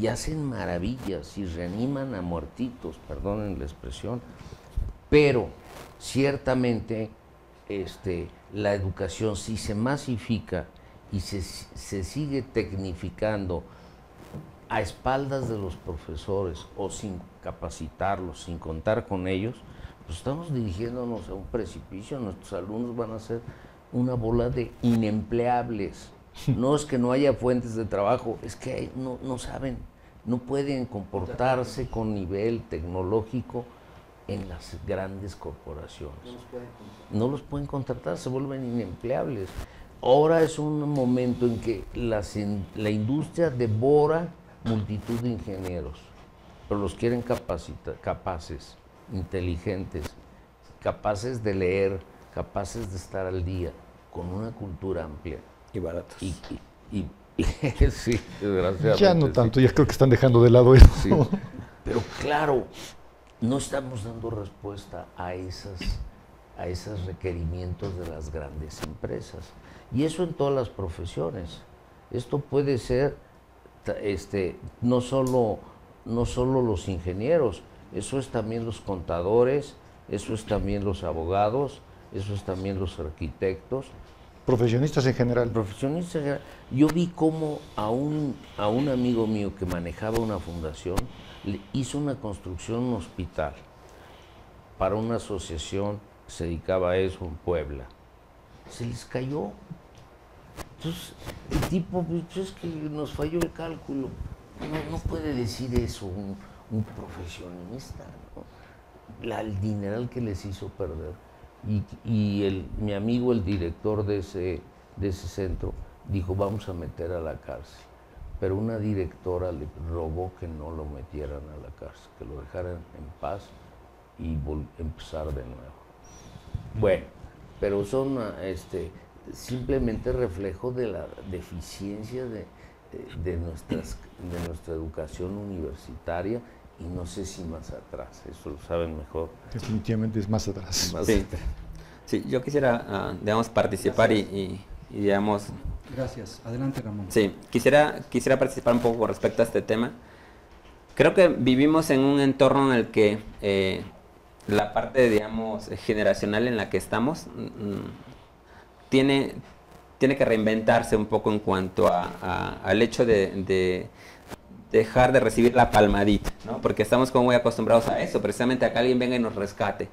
y hacen maravillas y reaniman a muertitos, perdonen la expresión, pero ciertamente la educación, si se masifica y se sigue tecnificando a espaldas de los profesores o sin capacitarlos, sin contar con ellos, pues estamos dirigiéndonos a un precipicio. Nuestros alumnos van a ser una bola de inempleables. No es que no haya fuentes de trabajo, es que no saben no pueden comportarse con nivel tecnológico en las grandes corporaciones. No los pueden contratar, se vuelven inempleables. Ahora es un momento en que la industria devora multitud de ingenieros, pero los quieren capaces, inteligentes, capaces de leer, capaces de estar al día, con una cultura amplia. Y baratos. Y sí, desgraciadamente. Ya no sí. tanto, ya creo que están dejando de lado eso. Sí. Pero claro, no estamos dando respuesta a esos requerimientos de las grandes empresas. Y eso en todas las profesiones. Esto puede ser no solo los ingenieros, eso es también los contadores, eso es también los abogados, eso es también los arquitectos. Profesionistas en general. Profesionistas en general. Yo vi cómo a un amigo mío que manejaba una fundación le hizo una construcción, un hospital para una asociación que se dedicaba a eso en Puebla. Se les cayó. Entonces, el tipo, pues, es que nos falló el cálculo. No puede decir eso un profesionista, ¿no? El dineral que les hizo perder. Y mi amigo, el director de ese centro, dijo, vamos a meter a la cárcel. Pero una directora le rogó que no lo metieran a la cárcel, que lo dejaran en paz y empezar de nuevo. Bueno, pero son simplemente reflejo de la deficiencia de nuestra educación universitaria, y no sé si más atrás, eso lo saben mejor. Definitivamente es más atrás. Sí, yo quisiera, digamos, participar y digamos... Gracias. Adelante, Ramón. Sí, quisiera participar un poco con respecto a este tema. Creo que vivimos en un entorno en el que la parte, digamos, generacional en la que estamos tiene que reinventarse un poco en cuanto al hecho de dejar de recibir la palmadita, ¿no? Porque estamos como muy acostumbrados a eso, precisamente a que alguien venga y nos rescate.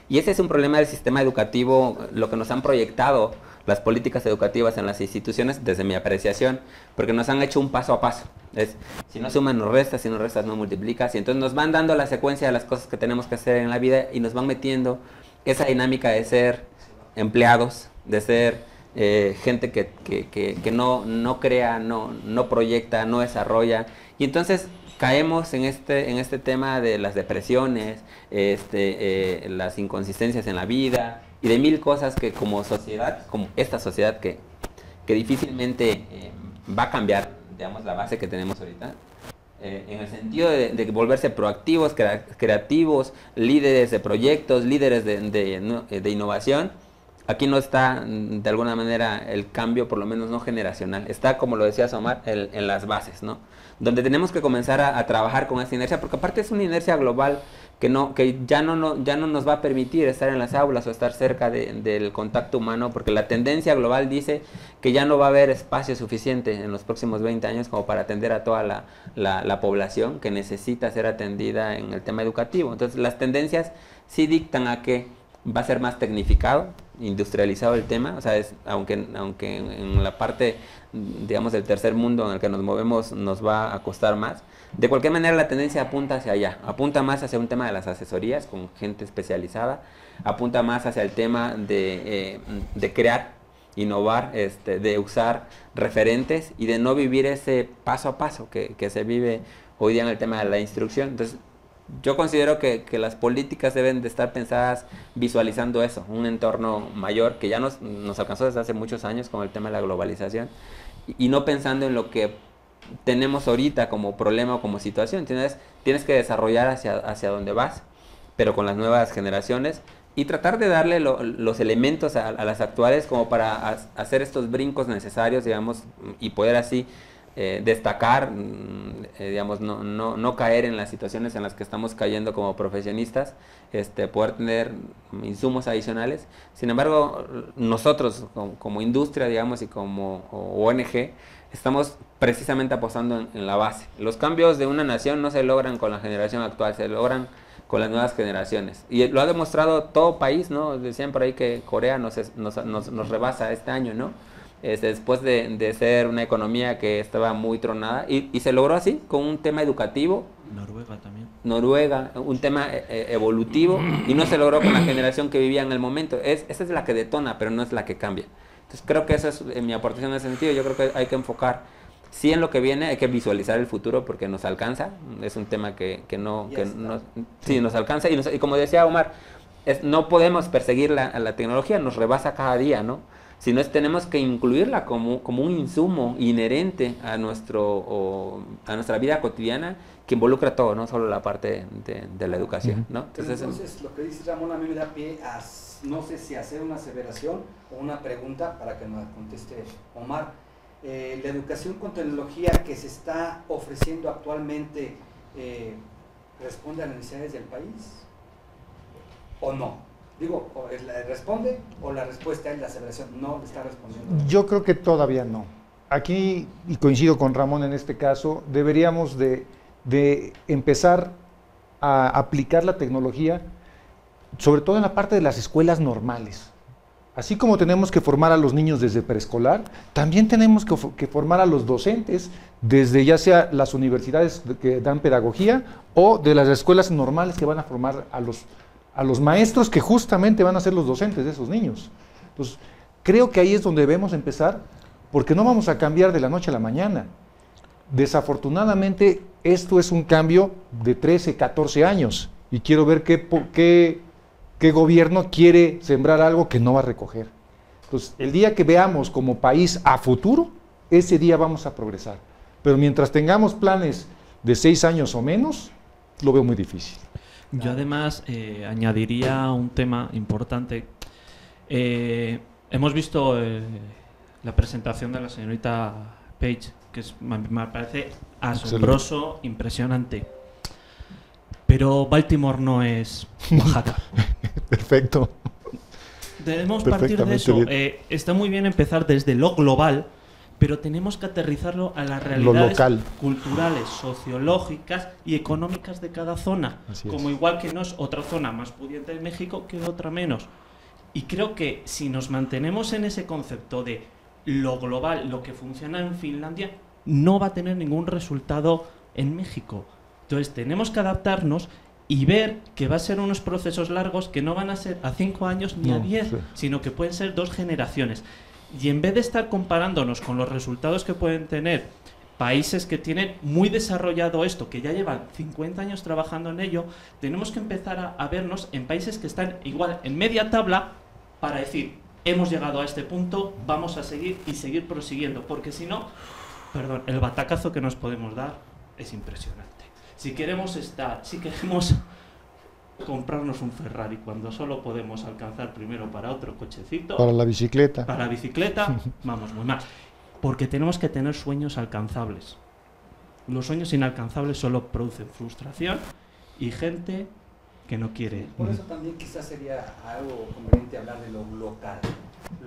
Y ese es un problema del sistema educativo, lo que nos han proyectado las políticas educativas en las instituciones, desde mi apreciación, porque nos han hecho un paso a paso. Es, si no sumas, no restas, si no restas, no multiplicas, y entonces nos van dando la secuencia de las cosas que tenemos que hacer en la vida y nos van metiendo esa dinámica de ser empleados, de ser gente que no crea, no proyecta, no desarrolla, y entonces caemos en este tema de las depresiones, las inconsistencias en la vida y de mil cosas que como sociedad, como esta sociedad que difícilmente va a cambiar, digamos, la base que tenemos ahorita, en el sentido de volverse proactivos, creativos, líderes de proyectos, líderes de innovación. Aquí no está, de alguna manera, el cambio, por lo menos no generacional. Está, como lo decía Omar, en las bases, ¿no? Donde tenemos que comenzar a trabajar con esa inercia, porque aparte es una inercia global que ya no nos va a permitir estar en las aulas o estar cerca del contacto humano, porque la tendencia global dice que ya no va a haber espacio suficiente en los próximos 20 años como para atender a toda la población que necesita ser atendida en el tema educativo. Entonces, las tendencias sí dictan a que va a ser más tecnificado, industrializado el tema, o sea, aunque en la parte, digamos, del tercer mundo en el que nos movemos nos va a costar más, de cualquier manera la tendencia apunta hacia allá, apunta más hacia un tema de las asesorías con gente especializada, apunta más hacia el tema de crear, innovar, de usar referentes y de no vivir ese paso a paso que se vive hoy día en el tema de la instrucción. Entonces, yo considero que las políticas deben de estar pensadas visualizando eso, un entorno mayor que ya nos alcanzó desde hace muchos años con el tema de la globalización, y no pensando en lo que tenemos ahorita como problema o como situación. Tienes que desarrollar hacia donde vas, pero con las nuevas generaciones, y tratar de darle los elementos a las actuales como para hacer estos brincos necesarios, digamos, y poder así destacar, digamos, no caer en las situaciones en las que estamos cayendo como profesionistas, poder tener insumos adicionales. Sin embargo, nosotros como industria, digamos, y como ONG, estamos precisamente apostando en la base. Los cambios de una nación no se logran con la generación actual, se logran con las nuevas generaciones. Y lo ha demostrado todo país, ¿no? Decían por ahí que Corea nos rebasa este año, ¿no? después de ser una economía que estaba muy tronada, y se logró así, con un tema educativo. Noruega también. Noruega, un tema evolutivo, y no se logró con la generación que vivía en el momento. Esa es la que detona, pero no es la que cambia. Entonces creo que esa es mi aportación en ese sentido. Yo creo que hay que enfocar sí en lo que viene, hay que visualizar el futuro porque nos alcanza. Es un tema que sí, nos alcanza, y como decía Omar, no podemos perseguir la tecnología, nos rebasa cada día, ¿no? Sino tenemos que incluirla como un insumo inherente a nuestra vida cotidiana, que involucra todo, no solo la parte de la educación, ¿no? Entonces, lo que dice Ramón a mí me da pie a, no sé si hacer una aseveración o una pregunta para que me conteste Omar. La educación con tecnología que se está ofreciendo actualmente ¿responde a las necesidades del país o no? Digo, ¿responde o la respuesta es la aseveración? No le está respondiendo. Yo creo que todavía no. Aquí, y coincido con Ramón en este caso, deberíamos de empezar a aplicar la tecnología, sobre todo en la parte de las escuelas normales. Así como tenemos que formar a los niños desde preescolar, también tenemos que formar a los docentes desde ya sea las universidades que dan pedagogía o de las escuelas normales que van a formar a los maestros que justamente van a ser los docentes de esos niños. Entonces, creo que ahí es donde debemos empezar, porque no vamos a cambiar de la noche a la mañana. Desafortunadamente, esto es un cambio de 13, 14 años, y quiero ver qué gobierno quiere sembrar algo que no va a recoger. Entonces, el día que veamos como país a futuro, ese día vamos a progresar. Pero mientras tengamos planes de 6 años o menos, lo veo muy difícil. Yo además añadiría un tema importante. Hemos visto la presentación de la señorita Page, que me parece asombroso, impresionante. Pero Baltimore no es Oaxaca. Perfecto. Debemos partir de eso. Está muy bien empezar desde lo global, pero tenemos que aterrizarlo a las realidades culturales, sociológicas y económicas de cada zona. Como igual que no es otra zona más pudiente de México que otra menos. Y creo que si nos mantenemos en ese concepto de lo global, lo que funciona en Finlandia, no va a tener ningún resultado en México. Entonces tenemos que adaptarnos y ver que va a ser unos procesos largos que no van a ser a 5 años ni a 10, sino que pueden ser 2 generaciones. Y en vez de estar comparándonos con los resultados que pueden tener países que tienen muy desarrollado esto, que ya llevan 50 años trabajando en ello, tenemos que empezar a vernos en países que están igual en media tabla para decir, hemos llegado a este punto, vamos a seguir y seguir prosiguiendo, porque si no, perdón, el batacazo que nos podemos dar es impresionante. Si queremos comprarnos un Ferrari cuando solo podemos alcanzar primero para otro cochecito, para la bicicleta, vamos muy mal, porque tenemos que tener sueños alcanzables. Los sueños inalcanzables solo producen frustración y gente que no quiere. Por eso también quizás sería algo conveniente hablar de lo local,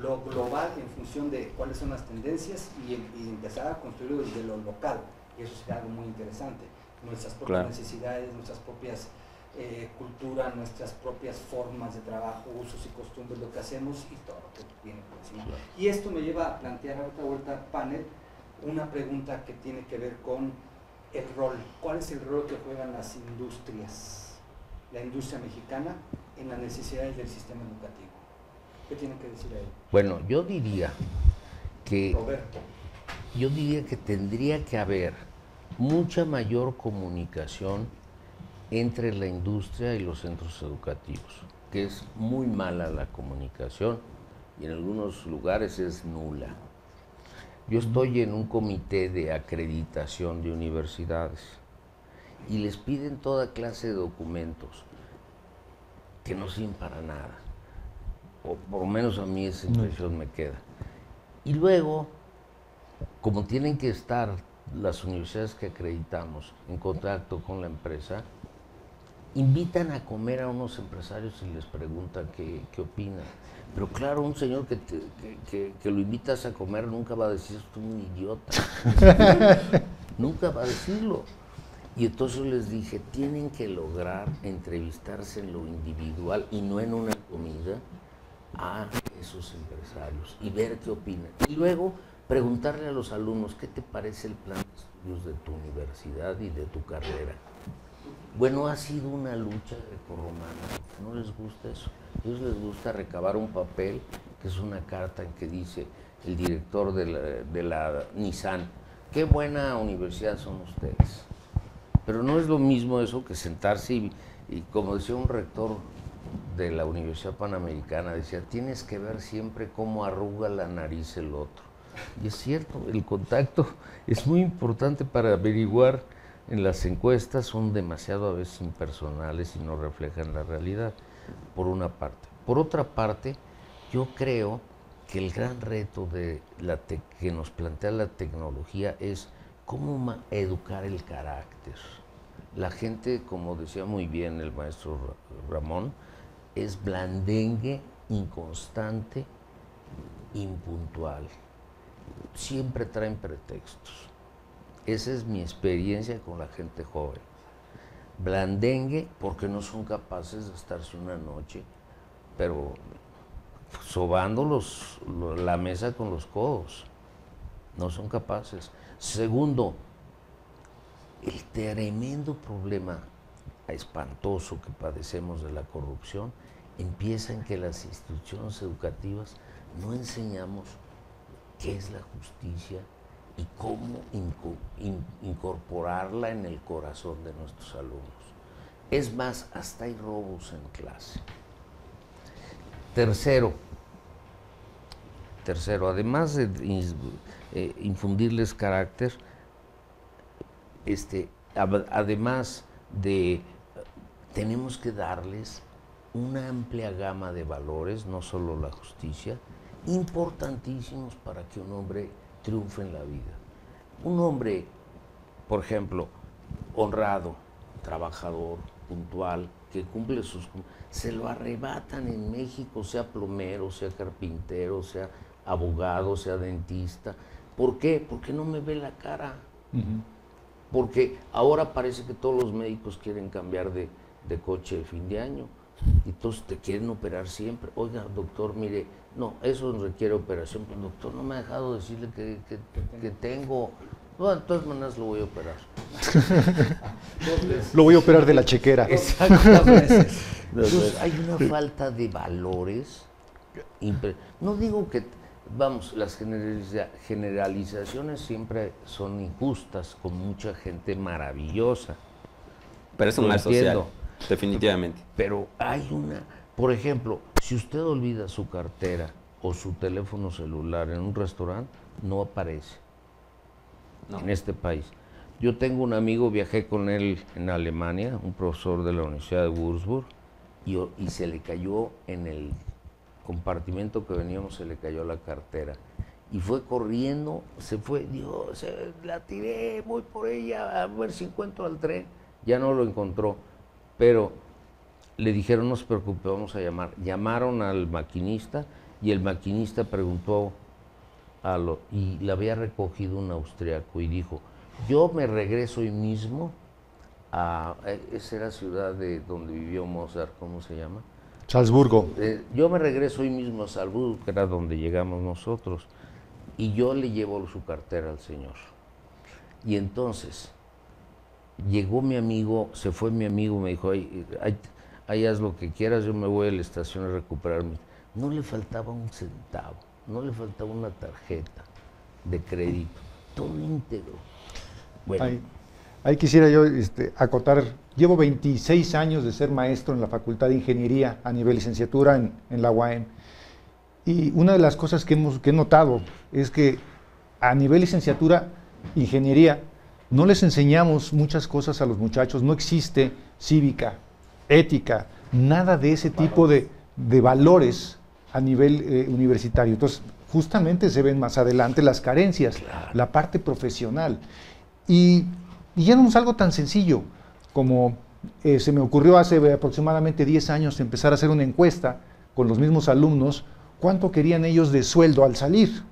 lo global en función de cuáles son las tendencias y empezar a construirlo desde lo local, y eso sería algo muy interesante. Nuestras propias necesidades, nuestras propias cultura, nuestras propias formas de trabajo, usos y costumbres, lo que hacemos y todo lo que viene por encima. Y esto me lleva a plantear a otra vuelta panel una pregunta que tiene que ver con el rol. ¿Cuál es el rol que juegan las industrias, la industria mexicana, en las necesidades del sistema educativo? ¿Qué tienen que decir ahí? Bueno, yo diría que Roberto. Yo diría que tendría que haber mucha mayor comunicación entre la industria y los centros educativos, que es muy mala la comunicación y en algunos lugares es nula. Yo estoy en un comité de acreditación de universidades y les piden toda clase de documentos que no sirven para nada, o por lo menos a mí esa impresión me queda. Y luego, como tienen que estar las universidades que acreditamos en contacto con la empresa, invitan a comer a unos empresarios y les preguntan qué opinan. Pero claro, un señor que lo invitas a comer nunca va a decir, esto es un idiota. Nunca va a decirlo. Y entonces les dije, tienen que lograr entrevistarse en lo individual y no en una comida a esos empresarios y ver qué opinan. Y luego preguntarle a los alumnos, ¿qué te parece el plan de estudios de tu universidad y de tu carrera? Bueno, ha sido una lucha grecorromana, no les gusta eso. A ellos les gusta recabar un papel, que es una carta en que dice el director de la Nissan, qué buena universidad son ustedes. Pero no es lo mismo eso que sentarse y como decía un rector de la Universidad Panamericana, decía, tienes que ver siempre cómo arruga la nariz el otro. Y es cierto, el contacto es muy importante para averiguar. En las encuestas son demasiado a veces impersonales y no reflejan la realidad, por una parte. Por otra parte, yo creo que el gran reto que nos plantea la tecnología es cómo educar el carácter. La gente, como decía muy bien el maestro Ramón, es blandengue, inconstante, impuntual. Siempre traen pretextos. Esa es mi experiencia con la gente joven. Blandengue porque no son capaces de estarse una noche, pero sobando la mesa con los codos. No son capaces. Segundo, el tremendo problema espantoso que padecemos de la corrupción empieza en que las instituciones educativas no enseñamos qué es la justicia y cómo incorporarla en el corazón de nuestros alumnos. Es más, hasta hay robos en clase. Tercero, además de infundirles carácter, además de, tenemos que darles una amplia gama de valores, no solo la justicia, importantísimos para que un hombre triunfe en la vida. Un hombre, por ejemplo, honrado, trabajador, puntual, que cumple se lo arrebatan en México, sea plomero, sea carpintero, sea abogado, sea dentista. ¿Por qué? Porque no me ve la cara. Porque ahora parece que todos los médicos quieren cambiar de coche de fin de año. Entonces te quieren operar siempre. Oiga, doctor, mire, no, eso requiere operación. Pues, doctor, no me ha dejado decirle que tengo. No, de todas maneras lo voy a operar. Lo voy a operar de la chequera. Exactamente. Entonces, hay una falta de valores. No digo que, vamos, las generalizaciones siempre son injustas, con mucha gente maravillosa. Pero es un mal social, definitivamente. Pero hay por ejemplo, si usted olvida su cartera o su teléfono celular en un restaurante, no aparece en este país. Yo tengo un amigo, viajé con él en Alemania, un profesor de la Universidad de Würzburg, y se le cayó en el compartimento que veníamos, se le cayó la cartera. Y fue corriendo, se fue, dijo, la tiré, voy por ella, a ver si encuentro al tren. Ya no lo encontró, pero le dijeron, no se preocupe, vamos a llamar. Llamaron al maquinista y el maquinista preguntó y le había recogido un austriaco y dijo, yo me regreso hoy mismo esa era la ciudad de donde vivió Mozart, ¿cómo se llama? Salzburgo. Yo me regreso hoy mismo a Salzburgo, que era donde llegamos nosotros, y yo le llevo su cartera al señor. Y entonces llegó mi amigo, se fue mi amigo, me dijo, ahí haz lo que quieras, yo me voy a la estación a recuperarme. No le faltaba un centavo, no le faltaba una tarjeta de crédito, todo íntegro. Bueno. Ahí quisiera yo acotar, llevo 26 años de ser maestro en la Facultad de Ingeniería a nivel licenciatura en la UAM. Y una de las cosas que he notado es que a nivel licenciatura, ingeniería, no les enseñamos muchas cosas a los muchachos, no existe cívica, ética, nada de ese tipo de valores a nivel universitario. Entonces, justamente se ven más adelante las carencias, la parte profesional. Y ya no es algo tan sencillo como se me ocurrió hace aproximadamente 10 años empezar a hacer una encuesta con los mismos alumnos, cuánto querían ellos de sueldo al salir.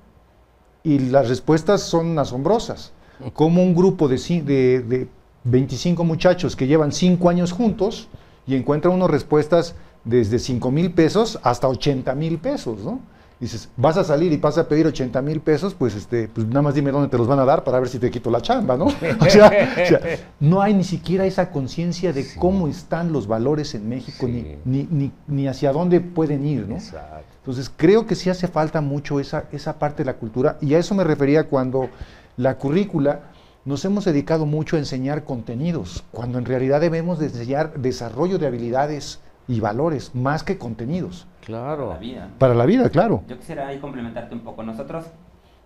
Y las respuestas son asombrosas. Como un grupo de 25 muchachos que llevan 5 años juntos y encuentran unas respuestas desde 5,000 pesos hasta 80,000 pesos, ¿no? Dices, vas a salir y vas a pedir 80,000 pesos, pues, pues nada más dime dónde te los van a dar para ver si te quito la chamba, ¿no? O sea, no hay ni siquiera esa conciencia de cómo están los valores en México, ni hacia dónde pueden ir, ¿no? Exacto. Entonces, creo que sí hace falta mucho esa parte de la cultura, y a eso me refería cuando la currícula nos hemos dedicado mucho a enseñar contenidos, cuando en realidad debemos de enseñar desarrollo de habilidades y valores, más que contenidos. Claro. Para la vida. Para la vida, claro. Yo quisiera ahí complementarte un poco. Nosotros,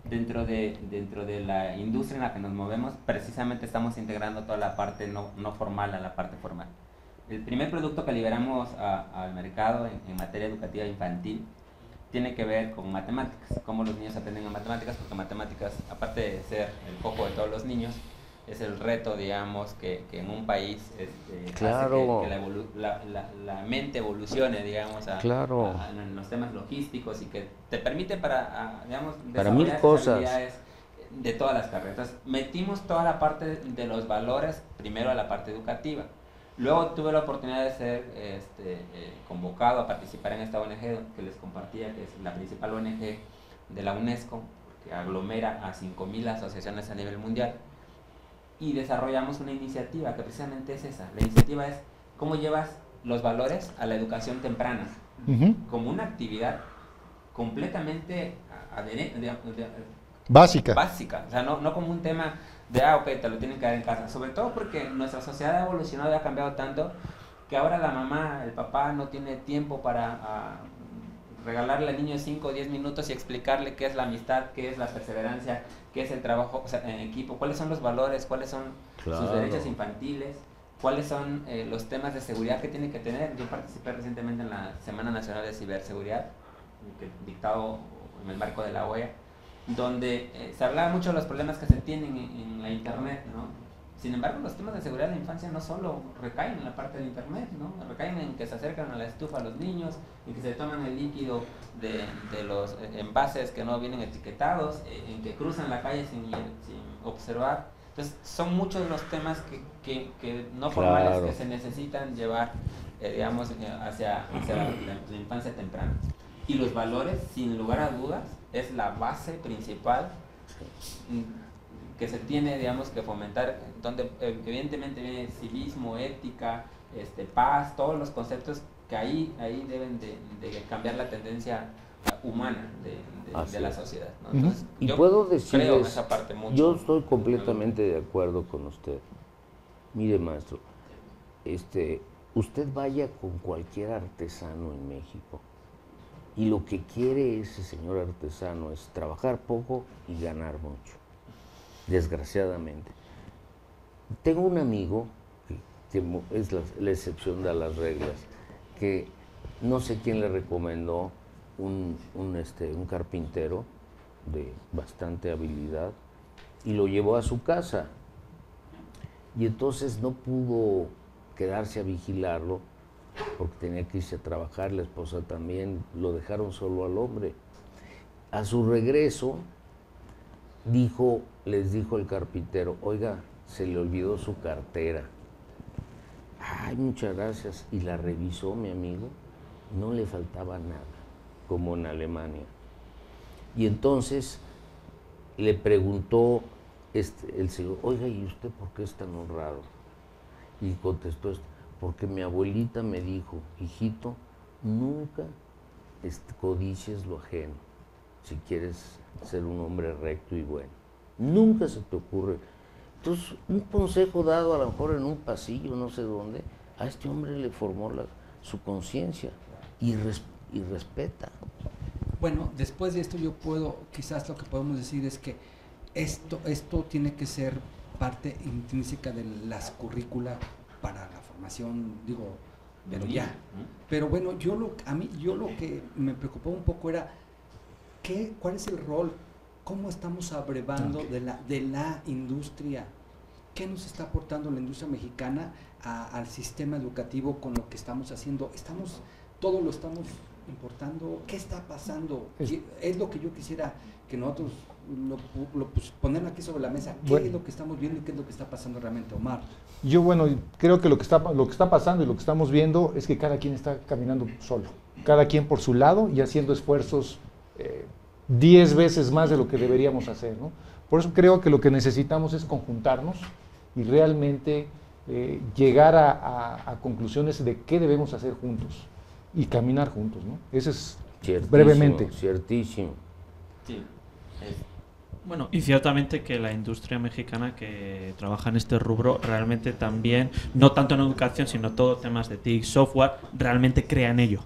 dentro de la industria en la que nos movemos, precisamente estamos integrando toda la parte no formal a la parte formal. El primer producto que liberamos al mercado en materia educativa infantil tiene que ver con matemáticas, cómo los niños aprenden en matemáticas, porque matemáticas, aparte de ser el foco de todos los niños, es el reto, digamos, que en un país claro. hace que la mente evolucione, digamos, en los temas logísticos, y que te permite digamos, para mil cosas, habilidades de todas las carreras. Entonces, metimos toda la parte de los valores primero a la parte educativa. Luego tuve la oportunidad de ser convocado a participar en esta ONG que les compartía, que es la principal ONG de la UNESCO, que aglomera a 5,000 asociaciones a nivel mundial. Y desarrollamos una iniciativa que precisamente es esa. La iniciativa es cómo llevas los valores a la educación temprana, como una actividad completamente básica. O sea, no como un tema de, ok, te lo tienen que dar en casa. Sobre todo porque nuestra sociedad ha evolucionado y ha cambiado tanto que ahora la mamá, el papá no tiene tiempo para regalarle al niño 5 o 10 minutos y explicarle qué es la amistad, qué es la perseverancia, qué es el trabajo, o sea, en equipo, cuáles son los valores, cuáles son sus derechos infantiles, cuáles son los temas de seguridad que tiene que tener. Yo participé recientemente en la Semana Nacional de Ciberseguridad, dictado en el marco de la OEA, donde se hablaba mucho de los problemas que se tienen en la internet, ¿no? Sin embargo, los temas de seguridad de la infancia no solo recaen en la parte de internet, ¿no? Recaen en que se acercan a la estufa a los niños, en que se toman el líquido de los envases que no vienen etiquetados, en que cruzan la calle sin observar. Entonces, son muchos de los temas que no formales que se necesitan llevar, digamos, hacia la infancia temprana. Y los valores, sin lugar a dudas, es la base principal que se tiene, digamos, que fomentar, donde evidentemente viene civismo, ética, paz, todos los conceptos que ahí deben de cambiar la tendencia humana de la sociedad, ¿no? Entonces, y puedo decirles, esa parte mucho. Yo estoy completamente de acuerdo con usted. Mire, maestro, usted vaya con cualquier artesano en México, y lo que quiere ese señor artesano es trabajar poco y ganar mucho, desgraciadamente. Tengo un amigo, que es la excepción de las reglas, que no sé quién le recomendó un carpintero de bastante habilidad, y lo llevó a su casa. Y entonces no pudo quedarse a vigilarlo, porque tenía que irse a trabajar, la esposa también, lo dejaron solo al hombre. A su regreso, les dijo el carpintero, oiga, se le olvidó su cartera. Ay, muchas gracias. Y la revisó mi amigo, no le faltaba nada, como en Alemania. Y entonces le preguntó el señor, oiga, ¿y usted por qué es tan honrado? Y contestó esto, porque mi abuelita me dijo, hijito, nunca codicies lo ajeno, si quieres ser un hombre recto y bueno. Nunca se te ocurre. Entonces, un consejo dado a lo mejor en un pasillo, no sé dónde, a este hombre le formó su conciencia y respeta. Bueno, después de esto quizás lo que podemos decir es que esto tiene que ser parte intrínseca de las currículas para la formación, pero ya. Pero bueno, yo lo que me preocupó un poco era ¿cuál es el rol? ¿Cómo estamos abrevando de la industria? ¿Qué nos está aportando la industria mexicana al sistema educativo con lo que estamos haciendo? Todo lo estamos importando? ¿Qué está pasando? Es lo que yo quisiera que nosotros pues, poner aquí sobre la mesa. ¿Qué es lo que estamos viendo y qué es lo que está pasando realmente, Omar? Yo, creo que lo que está pasando y lo que estamos viendo es que cada quien está caminando solo, cada quien por su lado y haciendo esfuerzos 10 veces más de lo que deberíamos hacer, ¿no? Por eso creo que lo que necesitamos es conjuntarnos y realmente llegar a conclusiones de qué debemos hacer juntos y caminar juntos, ¿no? Ese es brevemente. Ciertísimo. Sí. Bueno, y ciertamente que la industria mexicana que trabaja en este rubro realmente también, no tanto en educación, sino todo temas de TIC, software, realmente crea en ello.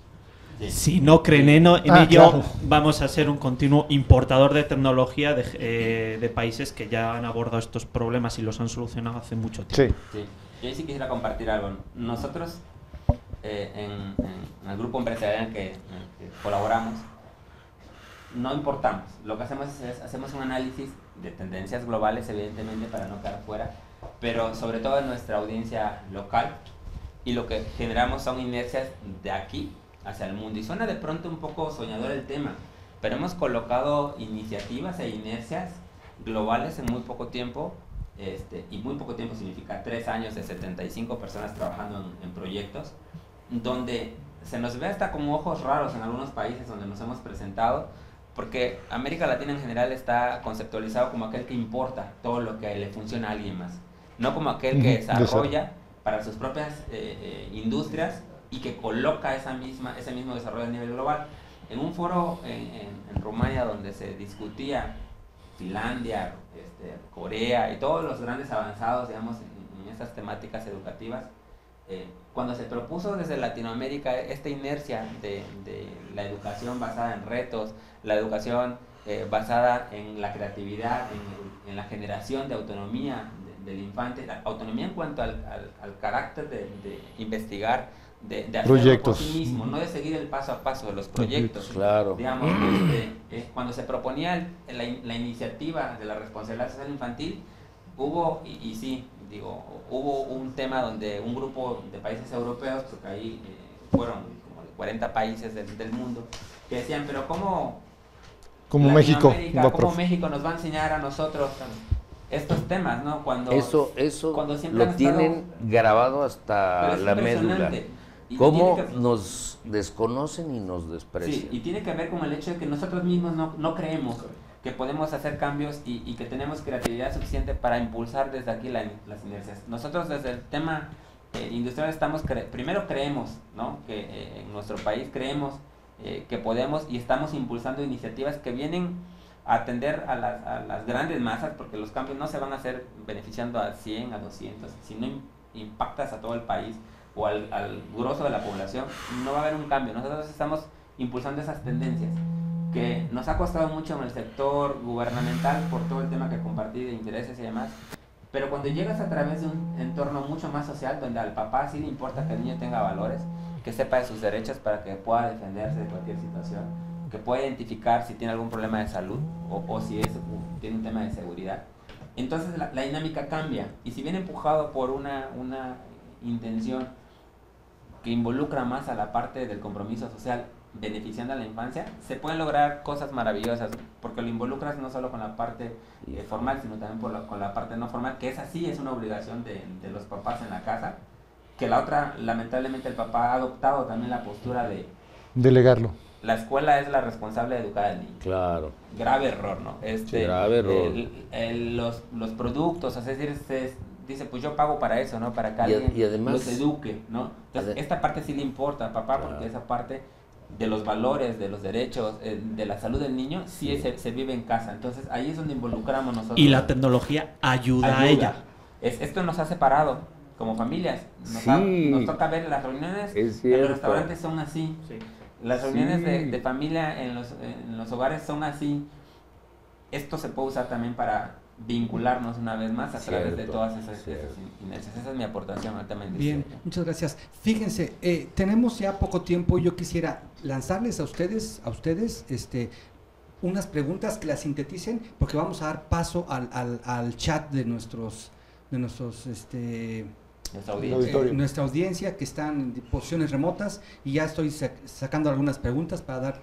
Sí. Si no creen en ello, claro, vamos a ser un continuo importador de tecnología de países que ya han abordado estos problemas y los han solucionado hace mucho tiempo. Sí. Sí. Yo sí quisiera compartir algo. Nosotros, en el grupo empresarial en que colaboramos, no importamos. Lo que hacemos es hacemos un análisis de tendencias globales, evidentemente, para no quedar fuera, pero sobre todo en nuestra audiencia local, y lo que generamos son inercias de aquí hacia el mundo. Y suena de pronto un poco soñador el tema, pero hemos colocado iniciativas e inercias globales en muy poco tiempo, y muy poco tiempo significa 3 años de 75 personas trabajando en proyectos, donde se nos ve hasta como ojos raros en algunos países donde nos hemos presentado, porque América Latina en general está conceptualizado como aquel que importa todo lo que le funciona a alguien más, no como aquel que desarrolla para sus propias industrias y que coloca ese mismo desarrollo a nivel global. En un foro en Rumania donde se discutía Finlandia, Corea y todos los grandes avanzados, digamos, en estas temáticas educativas, cuando se propuso desde Latinoamérica esta inercia de la educación basada en retos, la educación basada en la creatividad, en la generación de autonomía del infante, la autonomía en cuanto al carácter de investigar, de hacerlo por sí mismo, no de seguir el paso a paso de los proyectos. Claro. Digamos, cuando se proponía la iniciativa de la responsabilidad social infantil, hubo, y sí, hubo un tema donde un grupo de países europeos, porque ahí fueron como de 40 países del mundo, que decían, pero ¿cómo México nos va a enseñar a nosotros estos temas, ¿no? Cuando eso cuando lo tienen grabado hasta la médula. ¿Cómo nos desconocen y nos desprecian? Sí, y tiene que ver con el hecho de que nosotros mismos no creemos que podemos hacer cambios y que tenemos creatividad suficiente para impulsar desde aquí las inercias. Nosotros desde el tema industrial primero creemos, ¿no? Que en nuestro país creemos que podemos y estamos impulsando iniciativas que vienen a atender a las grandes masas, porque los cambios no se van a hacer beneficiando a 100, a 200, si no impactas a todo el país o al grosso de la población, no va a haber un cambio. Nosotros estamos impulsando esas tendencias que nos ha costado mucho en el sector gubernamental por todo el tema que compartí de intereses y demás, pero cuando llegas a través de un entorno mucho más social, donde al papá sí le importa que el niño tenga valores, que sepa de sus derechos para que pueda defenderse de cualquier situación, que pueda identificar si tiene algún problema de salud o si tiene un tema de seguridad, entonces la dinámica cambia, y si viene empujado por una intención que involucra más a la parte del compromiso social, beneficiando a la infancia, se pueden lograr cosas maravillosas, porque lo involucras no solo con la parte formal, sino también con la parte no formal, que esa sí es una obligación de los papás en la casa, que la otra, lamentablemente, el papá ha adoptado también la postura de delegarlo. La escuela es la responsable de educar al niño. Claro. Grave error, ¿no? Grave error. Los productos, es decir, dice, pues yo pago para eso, ¿no? Para que alguien y además, los eduque, ¿no? Entonces, esta parte sí le importa al papá, claro, porque esa parte de los valores, de los derechos, de la salud del niño, sí se vive en casa. Entonces, ahí es donde involucramos nosotros. Y la tecnología ayuda a ella. Esto nos ha separado como familias. Nos toca ver las reuniones en los restaurantes son así. Sí. Las reuniones de familia en los hogares son así. Esto se puede usar también para vincularnos una vez más a través de todas esas inercias. Esa es mi aportación al tema industrial. Bien, muchas gracias. Fíjense, tenemos ya poco tiempo y yo quisiera lanzarles a ustedes unas preguntas que las sinteticen, porque vamos a dar paso al chat de nuestros nuestra audiencia que están en posiciones remotas, y ya estoy sacando algunas preguntas para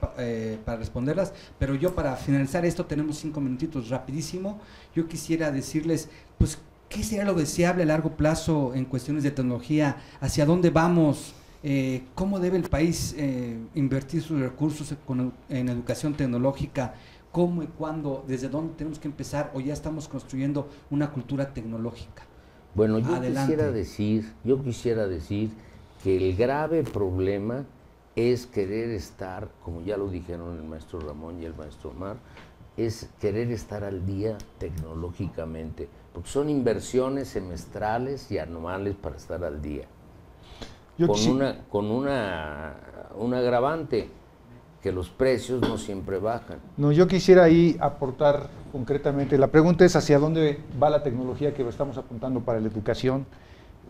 responderlas, pero yo para finalizar esto tenemos 5 minutitos rapidísimo. Yo quisiera decirles, pues, ¿qué sería lo deseable a largo plazo en cuestiones de tecnología? ¿Hacia dónde vamos? ¿Cómo debe el país invertir sus recursos en educación tecnológica? ¿Cómo y cuándo? ¿Desde dónde tenemos que empezar? ¿O ya estamos construyendo una cultura tecnológica? Bueno, yo quisiera decir que el grave problema es querer estar, como ya lo dijeron el maestro Ramón y el maestro Omar, es querer estar al día tecnológicamente, porque son inversiones semestrales y anuales para estar al día. Con un agravante, que los precios no siempre bajan. No, yo quisiera ahí aportar concretamente, la pregunta es hacia dónde va la tecnología que estamos apuntando para la educación.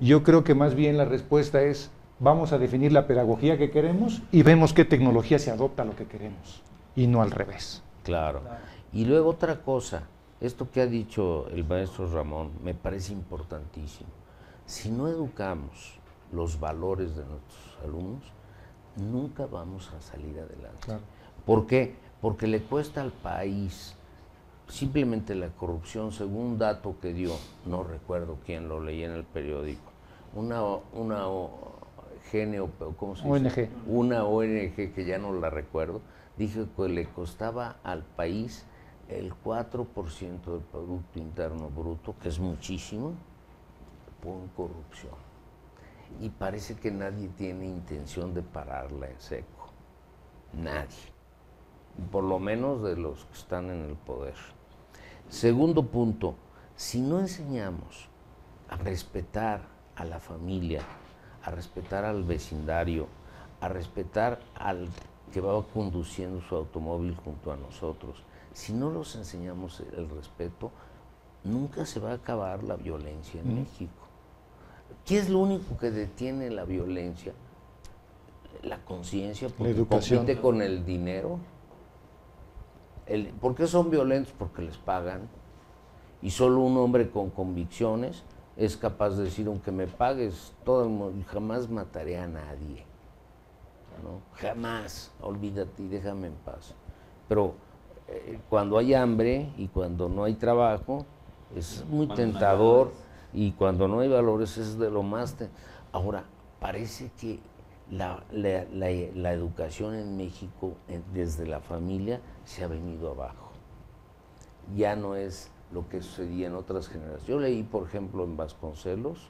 Yo creo que más bien la respuesta es, vamos a definir la pedagogía que queremos y vemos qué tecnología se adopta a lo que queremos, y no al revés. Claro. Y luego otra cosa, esto que ha dicho el maestro Ramón me parece importantísimo. Si no educamos los valores de nuestros alumnos, nunca vamos a salir adelante. Claro. ¿Por qué? Porque le cuesta al país simplemente la corrupción, según un dato que dio, no recuerdo quién, lo leí en el periódico, una ONG que ya no la recuerdo, dijo que le costaba al país el 4% del Producto Interno Bruto, que es muchísimo, por corrupción. Y parece que nadie tiene intención de pararla en seco. Nadie. Por lo menos de los que están en el poder. Segundo punto, si no enseñamos a respetar a la familia, a respetar al vecindario, a respetar al que va conduciendo su automóvil junto a nosotros, si no los enseñamos el respeto, nunca se va a acabar la violencia en México. ¿Qué es lo único que detiene la violencia? La conciencia, porque compite con el dinero. ¿Por qué son violentos? Porque les pagan. Y solo un hombre con convicciones es capaz de decir, aunque me pagues todo, jamás mataré a nadie. ¿No? Jamás, olvídate y déjame en paz. Pero cuando hay hambre y cuando no hay trabajo, es muy tentador. Y cuando no hay valores es de lo más... Ahora, parece que la educación en México, desde la familia, se ha venido abajo. Ya no es lo que sucedía en otras generaciones. Yo leí, por ejemplo, en Vasconcelos,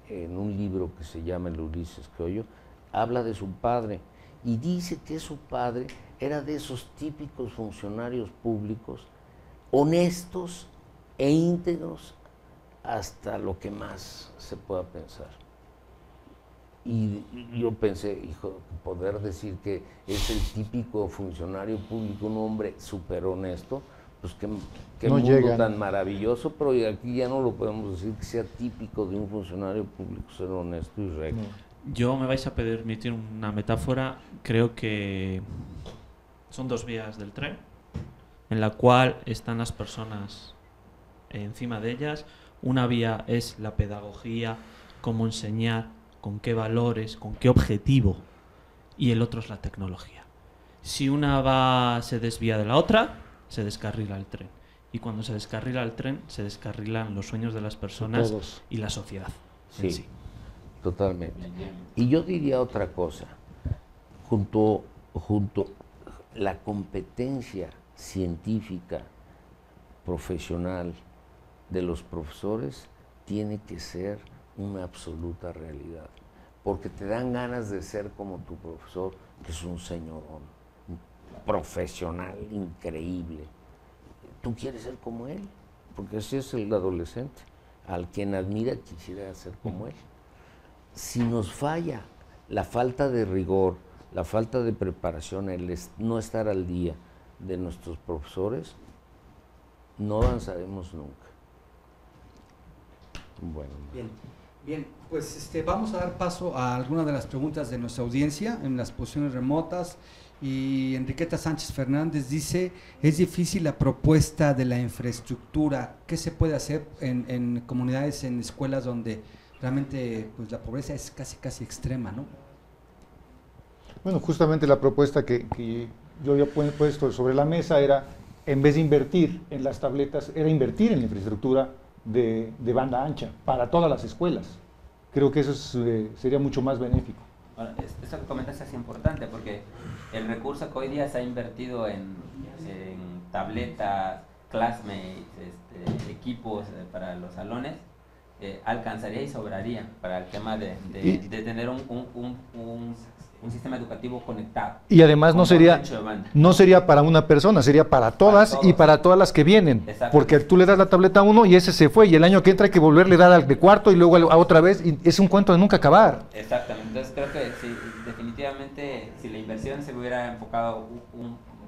en un libro que se llama El Ulises Criollo, habla de su padre, y dice que su padre era de esos típicos funcionarios públicos, honestos e íntegros, hasta lo que más se pueda pensar. Y yo pensé, hijo, poder decir que es el típico funcionario público, un hombre súper honesto, pues qué no mundo tan maravilloso, pero aquí ya no lo podemos decir que sea típico de un funcionario público ser honesto y recto. Yo me vais a permitir una metáfora, creo que son 2 vías del tren, en la cual están las personas encima de ellas. Una vía es la pedagogía, cómo enseñar, con qué valores, con qué objetivo, y el otro es la tecnología. Si una se desvía de la otra, se descarrila el tren. Y cuando se descarrila el tren, se descarrilan los sueños de las personas y la sociedad. Sí, totalmente. Y yo diría otra cosa, junto la competencia científica, profesional, de los profesores tiene que ser una absoluta realidad, porque te dan ganas de ser como tu profesor, que es un señorón, un profesional increíble. Tú quieres ser como él, porque así es el adolescente, al quien admira quisiera ser como él. Si nos falla la falta de rigor, la falta de preparación, el no estar al día de nuestros profesores, no avanzaremos nunca. Bueno. Bien, pues vamos a dar paso a algunas de las preguntas de nuestra audiencia en las posiciones remotas. Y Enriqueta Sánchez Fernández dice, es difícil la propuesta de la infraestructura. ¿Qué se puede hacer en comunidades, en escuelas donde realmente pues la pobreza es casi extrema, ¿no? Bueno, justamente la propuesta que yo había puesto sobre la mesa era, en vez de invertir en las tabletas, era invertir en la infraestructura de banda ancha para todas las escuelas. Creo que eso sería mucho más benéfico. Bueno, esto que comentas es importante porque el recurso que hoy día se ha invertido en tabletas, classmates, equipos para los salones, alcanzaría y sobraría para el tema de tener un sistema educativo conectado. Y además no sería para una persona, sería para todas y para todas las que vienen. Porque tú le das la tableta a uno y ese se fue, y el año que entra hay que volverle a dar al de cuarto y luego a otra vez, y es un cuento de nunca acabar. Exactamente, entonces creo que sí, definitivamente si la inversión se hubiera enfocado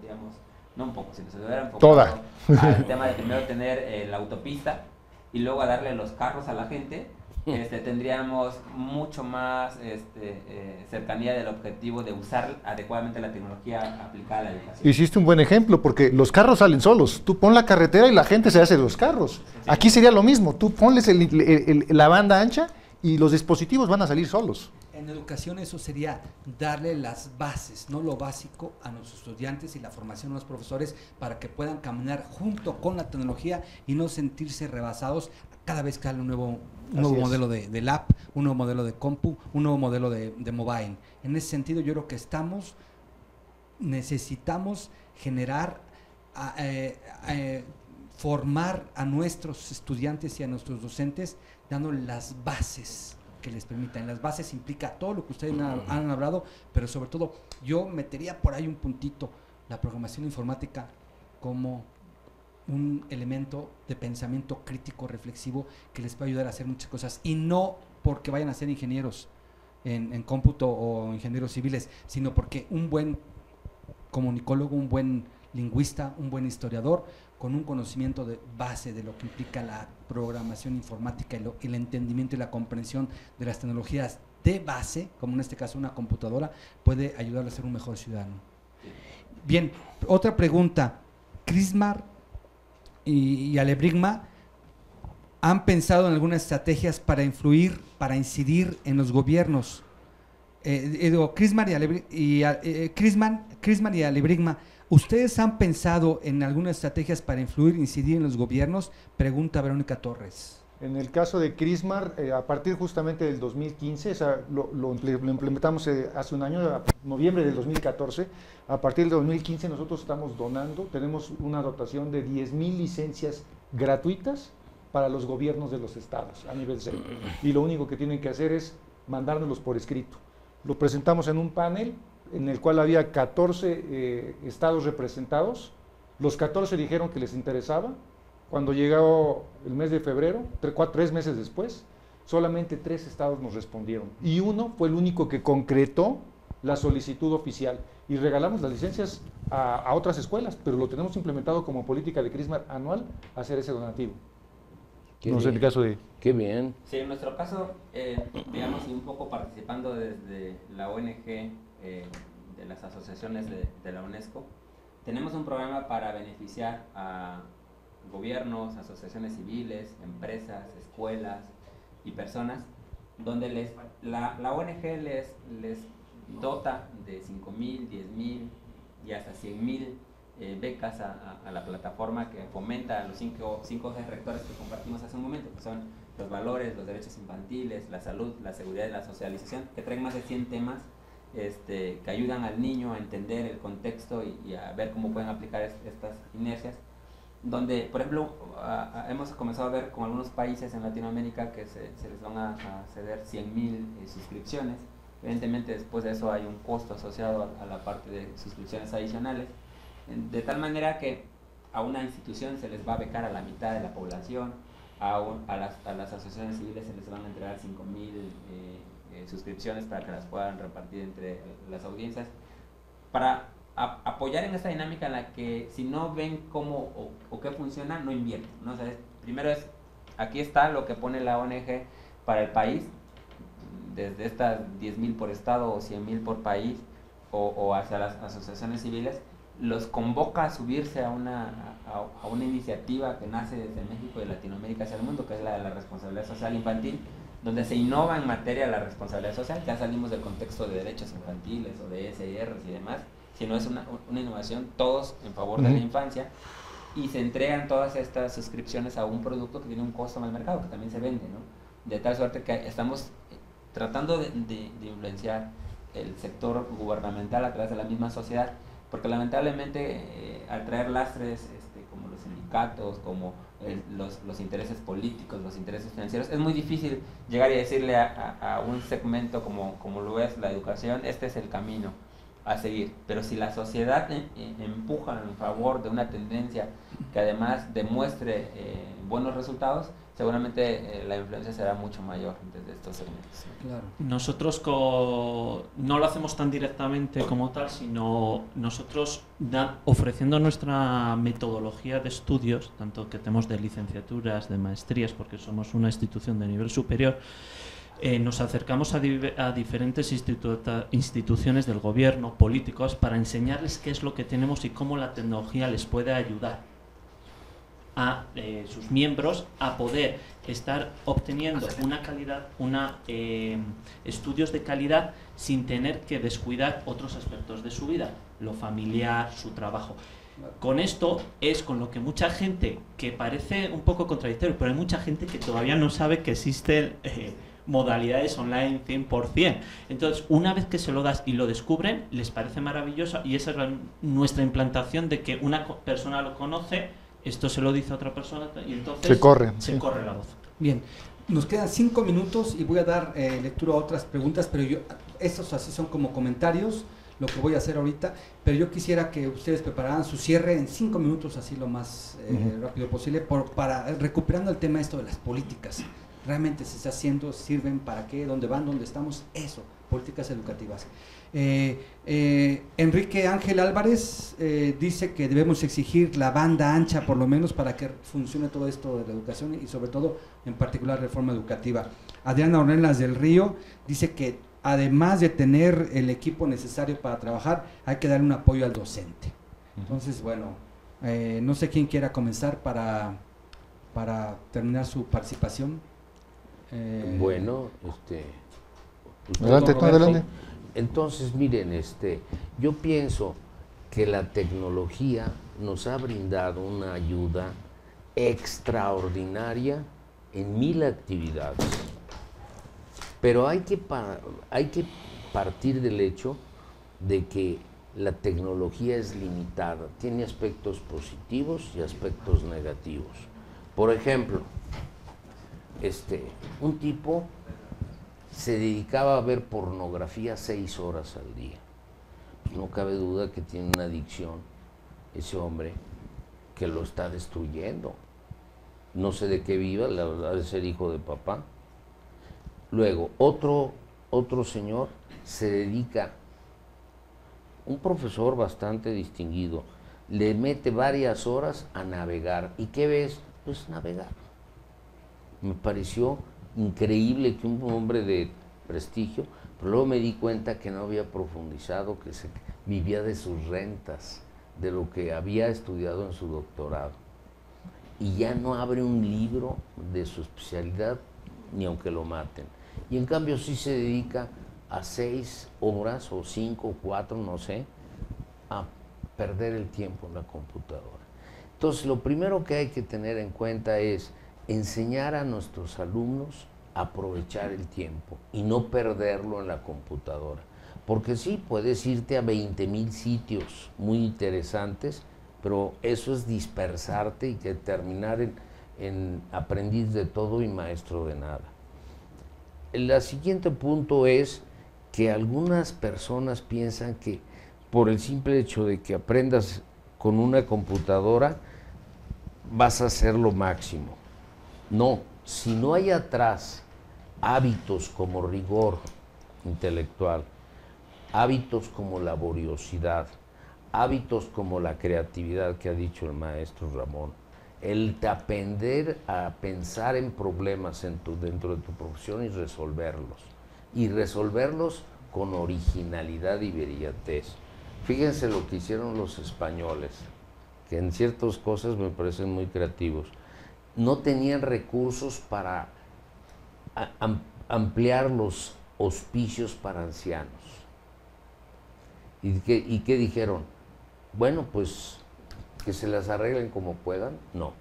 digamos, no un poco, sino se hubiera enfocado al tema de primero tener la autopista y luego a darle los carros a la gente, tendríamos mucho más cercanía del objetivo de usar adecuadamente la tecnología aplicada a la educación. Hiciste un buen ejemplo, porque los carros salen solos. Tú pon la carretera y la gente se hace de los carros. Aquí sería lo mismo. Tú ponles la banda ancha y los dispositivos van a salir solos. En educación eso sería darle las bases, no lo básico, a nuestros estudiantes y la formación a los profesores para que puedan caminar junto con la tecnología y no sentirse rebasados cada vez que sale un nuevo modelo de lab, un nuevo modelo de compu, un nuevo modelo de mobile. En ese sentido yo creo que necesitamos generar, formar a nuestros estudiantes y a nuestros docentes dándoles las bases que les permitan. Las bases implica todo lo que ustedes han hablado, pero sobre todo yo metería por ahí un puntito, la programación informática como un elemento de pensamiento crítico reflexivo que les puede ayudar a hacer muchas cosas, y no porque vayan a ser ingenieros en cómputo o ingenieros civiles, sino porque un buen comunicólogo, un buen lingüista, un buen historiador con un conocimiento de base de lo que implica la programación informática y el entendimiento y la comprensión de las tecnologías de base, como en este caso una computadora, puede ayudarle a ser un mejor ciudadano. Bien, otra pregunta. Crismar y Alebrigma han pensado en algunas estrategias para influir, para incidir en los gobiernos. Crismar y Alebrigma, ¿ustedes han pensado en algunas estrategias para influir, incidir en los gobiernos? Pregunta Verónica Torres. En el caso de Crismar, a partir justamente del 2015, lo implementamos hace un año, noviembre del 2014, a partir del 2015 nosotros estamos donando, tenemos una dotación de 10,000 licencias gratuitas para los gobiernos de los estados a nivel centro. Y lo único que tienen que hacer es mandárnoslos por escrito. Lo presentamos en un panel en el cual había 14 estados representados. Los 14 dijeron que les interesaba. Cuando llegó el mes de febrero, 3 meses después, solamente 3 estados nos respondieron. Y uno fue el único que concretó la solicitud oficial. Y regalamos las licencias a otras escuelas, pero lo tenemos implementado como política de Crismar anual, hacer ese donativo. No sé, en el caso de... Qué bien. Sí, en nuestro caso, digamos, y un poco participando desde la ONG, de las asociaciones de la UNESCO, tenemos un programa para beneficiar a gobiernos, asociaciones civiles, empresas, escuelas y personas, donde la ONG les dota de 5,000, 10,000 y hasta 100,000 becas a la plataforma que fomenta los 5 ejes rectores que compartimos hace un momento, que son los valores, los derechos infantiles, la salud, la seguridad y la socialización, que traen más de 100 temas que ayudan al niño a entender el contexto y a ver cómo pueden aplicar estas inercias, donde, por ejemplo, hemos comenzado a ver con algunos países en Latinoamérica que se les van a ceder 100,000 suscripciones. Evidentemente después de eso hay un costo asociado a la parte de suscripciones adicionales, de tal manera que a una institución se les va a becar a la mitad de la población, a las asociaciones civiles se les van a entregar 5,000 suscripciones para que las puedan repartir entre las audiencias, para apoyar en esta dinámica en la que si no ven cómo o qué funciona, no invierten, ¿no? O sea, primero aquí está lo que pone la ONG para el país, desde estas 10,000 por estado o 100,000 por país, o hacia las asociaciones civiles, los convoca a subirse a una iniciativa que nace desde México y Latinoamérica hacia el mundo, que es la de la responsabilidad social infantil, donde se innova en materia de la responsabilidad social. Ya salimos del contexto de derechos infantiles o de SIRs y demás, sino es una innovación todos en favor de la infancia, y se entregan todas estas suscripciones a un producto que tiene un costo en el mercado, que también se vende, ¿no? De tal suerte que estamos tratando de influenciar el sector gubernamental a través de la misma sociedad, porque lamentablemente al traer lastres como los sindicatos, como los intereses políticos, los intereses financieros, es muy difícil llegar y decirle a un segmento como lo es la educación, este es el camino a seguir. Pero si la sociedad empuja en favor de una tendencia que además demuestre buenos resultados, seguramente la influencia será mucho mayor desde estos segmentos. Claro. Nosotros no lo hacemos tan directamente como tal, sino nosotros ofreciendo nuestra metodología de estudios, tanto que tenemos de licenciaturas, de maestrías, porque somos una institución de nivel superior, nos acercamos a diferentes instituciones del gobierno, políticos, para enseñarles qué es lo que tenemos y cómo la tecnología les puede ayudar a sus miembros a poder estar obteniendo una calidad, estudios de calidad sin tener que descuidar otros aspectos de su vida, lo familiar, su trabajo. Con esto es con lo que mucha gente, que parece un poco contradictorio, pero hay mucha gente que todavía no sabe que existen modalidades online 100%. Entonces, una vez que se lo das y lo descubren, les parece maravilloso, y esa es nuestra implantación de que una persona lo conoce, esto se lo dice a otra persona y entonces se corre la voz. Bien, nos quedan 5 minutos y voy a dar lectura a otras preguntas, pero estos así son como comentarios, lo que voy a hacer ahorita, pero yo quisiera que ustedes prepararan su cierre en 5 minutos, así lo más rápido posible, para recuperando el tema esto de las políticas. Realmente se está haciendo, sirven para qué, dónde van, dónde estamos, eso, políticas educativas. Enrique Ángel Álvarez dice que debemos exigir la banda ancha por lo menos para que funcione todo esto de la educación y sobre todo en particular reforma educativa. Adriana Ornelas del Río dice que además de tener el equipo necesario para trabajar, hay que darle un apoyo al docente. Entonces, bueno, no sé quién quiera comenzar para terminar su participación. Bueno, adelante. Entonces, miren, yo pienso que la tecnología nos ha brindado una ayuda extraordinaria en 1000 actividades. Pero hay que partir del hecho de que la tecnología es limitada, tiene aspectos positivos y aspectos negativos. Por ejemplo, un tipo se dedicaba a ver pornografía 6 horas al día. Pues no cabe duda que tiene una adicción ese hombre que lo está destruyendo. No sé de qué viva, la verdad de ser hijo de papá. Luego, otro señor se dedica, un profesor bastante distinguido, le mete varias horas a navegar. ¿Y qué ves? Pues navegar. Me pareció increíble que un hombre de prestigio, pero luego me di cuenta que no había profundizado, que vivía de sus rentas, de lo que había estudiado en su doctorado. Y ya no abre un libro de su especialidad, ni aunque lo maten. Y en cambio sí se dedica a 6 horas o 5 o 4, no sé, a perder el tiempo en la computadora. Entonces, lo primero que hay que tener en cuenta es enseñar a nuestros alumnos a aprovechar el tiempo y no perderlo en la computadora. Porque sí, puedes irte a 20,000 sitios muy interesantes, pero eso es dispersarte y que terminar en aprendiz de todo y maestro de nada. El siguiente punto es que algunas personas piensan que por el simple hecho de que aprendas con una computadora vas a hacer lo máximo. No, si no hay atrás hábitos como rigor intelectual, hábitos como laboriosidad, hábitos como la creatividad que ha dicho el maestro Ramón, el aprender a pensar en problemas dentro de tu profesión y resolverlos con originalidad y brillantez. Fíjense lo que hicieron los españoles, que en ciertas cosas me parecen muy creativos. No tenían recursos para ampliar los hospicios para ancianos. ¿Y qué dijeron? Bueno, pues que se las arreglen como puedan. No.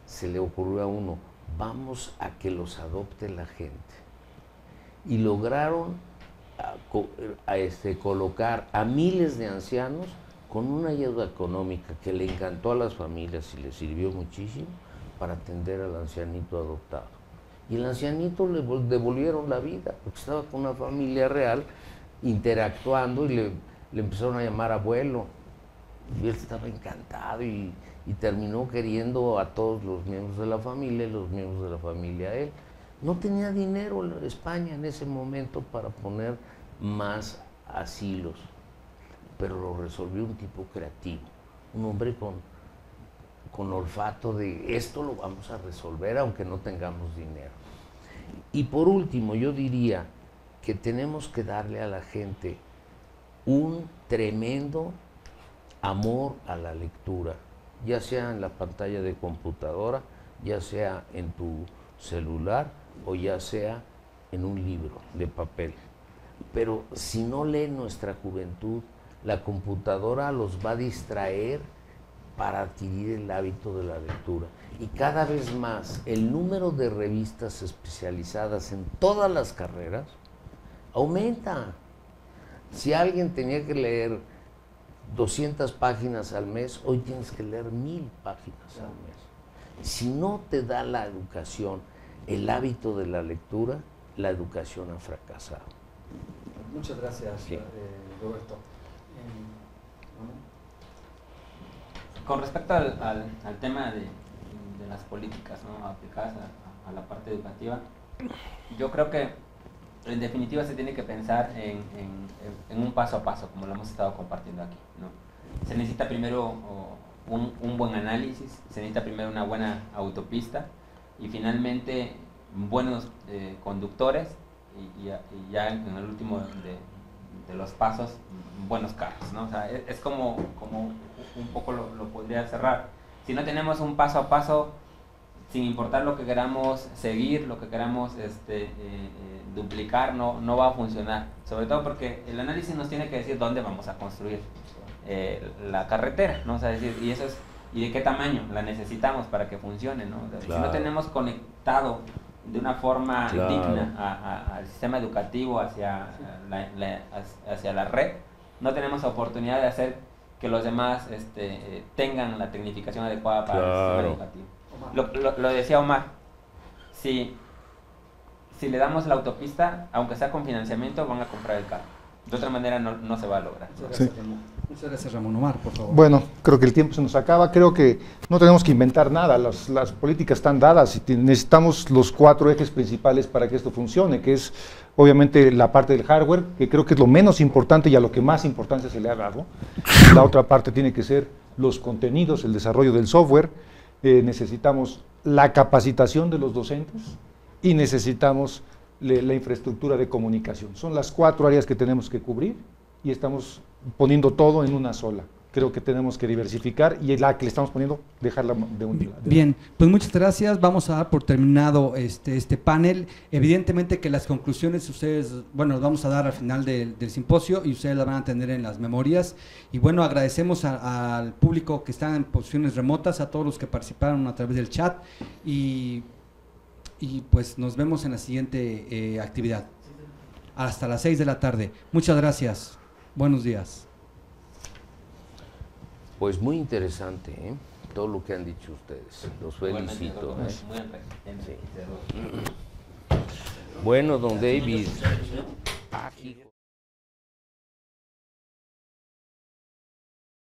Se le ocurrió a uno, vamos a que los adopte la gente. Y lograron colocar a miles de ancianos con una ayuda económica que le encantó a las familias y le sirvió muchísimo para atender al ancianito adoptado. Y el ancianito le devolvieron la vida, porque estaba con una familia real interactuando y le empezaron a llamar abuelo. Y él estaba encantado y terminó queriendo a todos los miembros de la familia y los miembros de la familia a él. No tenía dinero España en ese momento para poner más asilos, pero lo resolvió un tipo creativo, un hombre con olfato de esto lo vamos a resolver aunque no tengamos dinero. Y por último, yo diría que tenemos que darle a la gente un tremendo amor a la lectura, ya sea en la pantalla de computadora, ya sea en tu celular o ya sea en un libro de papel. Pero si no lee nuestra juventud, la computadora los va a distraer para adquirir el hábito de la lectura. Y cada vez más el número de revistas especializadas en todas las carreras aumenta. Si alguien tenía que leer 200 páginas al mes, hoy tienes que leer 1000 páginas al mes. Si no te da la educación el hábito de la lectura, la educación ha fracasado. Muchas gracias, sí. Roberto. Con respecto al tema de las políticas, ¿no?, aplicadas a la parte educativa, yo creo que en definitiva se tiene que pensar en un paso a paso, como lo hemos estado compartiendo aquí, ¿no? Se necesita primero un buen análisis, se necesita primero una buena autopista y finalmente buenos conductores y ya en el último de los pasos buenos carros, ¿no? O sea, es como un poco lo podría cerrar. Si no tenemos un paso a paso, sin importar lo que queramos seguir, lo que queramos duplicar, no va a funcionar. Sobre todo porque el análisis nos tiene que decir dónde vamos a construir la carretera, ¿no? O sea, decir, y de qué tamaño la necesitamos para que funcione, ¿no? Claro. Si no tenemos conectado de una forma digna al sistema educativo hacia la red, no tenemos oportunidad de hacer que los demás tengan la tecnificación adecuada para el sistema educativo. Lo decía Omar, si le damos la autopista, aunque sea con financiamiento, van a comprar el carro. De otra manera no se va a lograr. Muchas gracias, Ramón. Omar, por favor. Bueno, creo que el tiempo se nos acaba. Creo que no tenemos que inventar nada. Las políticas están dadas y necesitamos los 4 ejes principales para que esto funcione, que es obviamente la parte del hardware, que creo que es lo menos importante y a lo que más importancia se le ha dado. La otra parte tiene que ser los contenidos, el desarrollo del software. Necesitamos la capacitación de los docentes y necesitamos la infraestructura de comunicación. Son las 4 áreas que tenemos que cubrir y estamos poniendo todo en una sola. Creo que tenemos que diversificar y la que le estamos poniendo, dejarla de un lado. Bien, pues muchas gracias. Vamos a dar por terminado este panel. Evidentemente que las conclusiones ustedes, bueno, las vamos a dar al final del simposio y ustedes las van a tener en las memorias. Y bueno, agradecemos al público que está en posiciones remotas, a todos los que participaron a través del chat y pues nos vemos en la siguiente actividad. Hasta las 6 de la tarde. Muchas gracias. Buenos días. Pues muy interesante, todo lo que han dicho ustedes. Los felicito. Sí. Bueno, don David.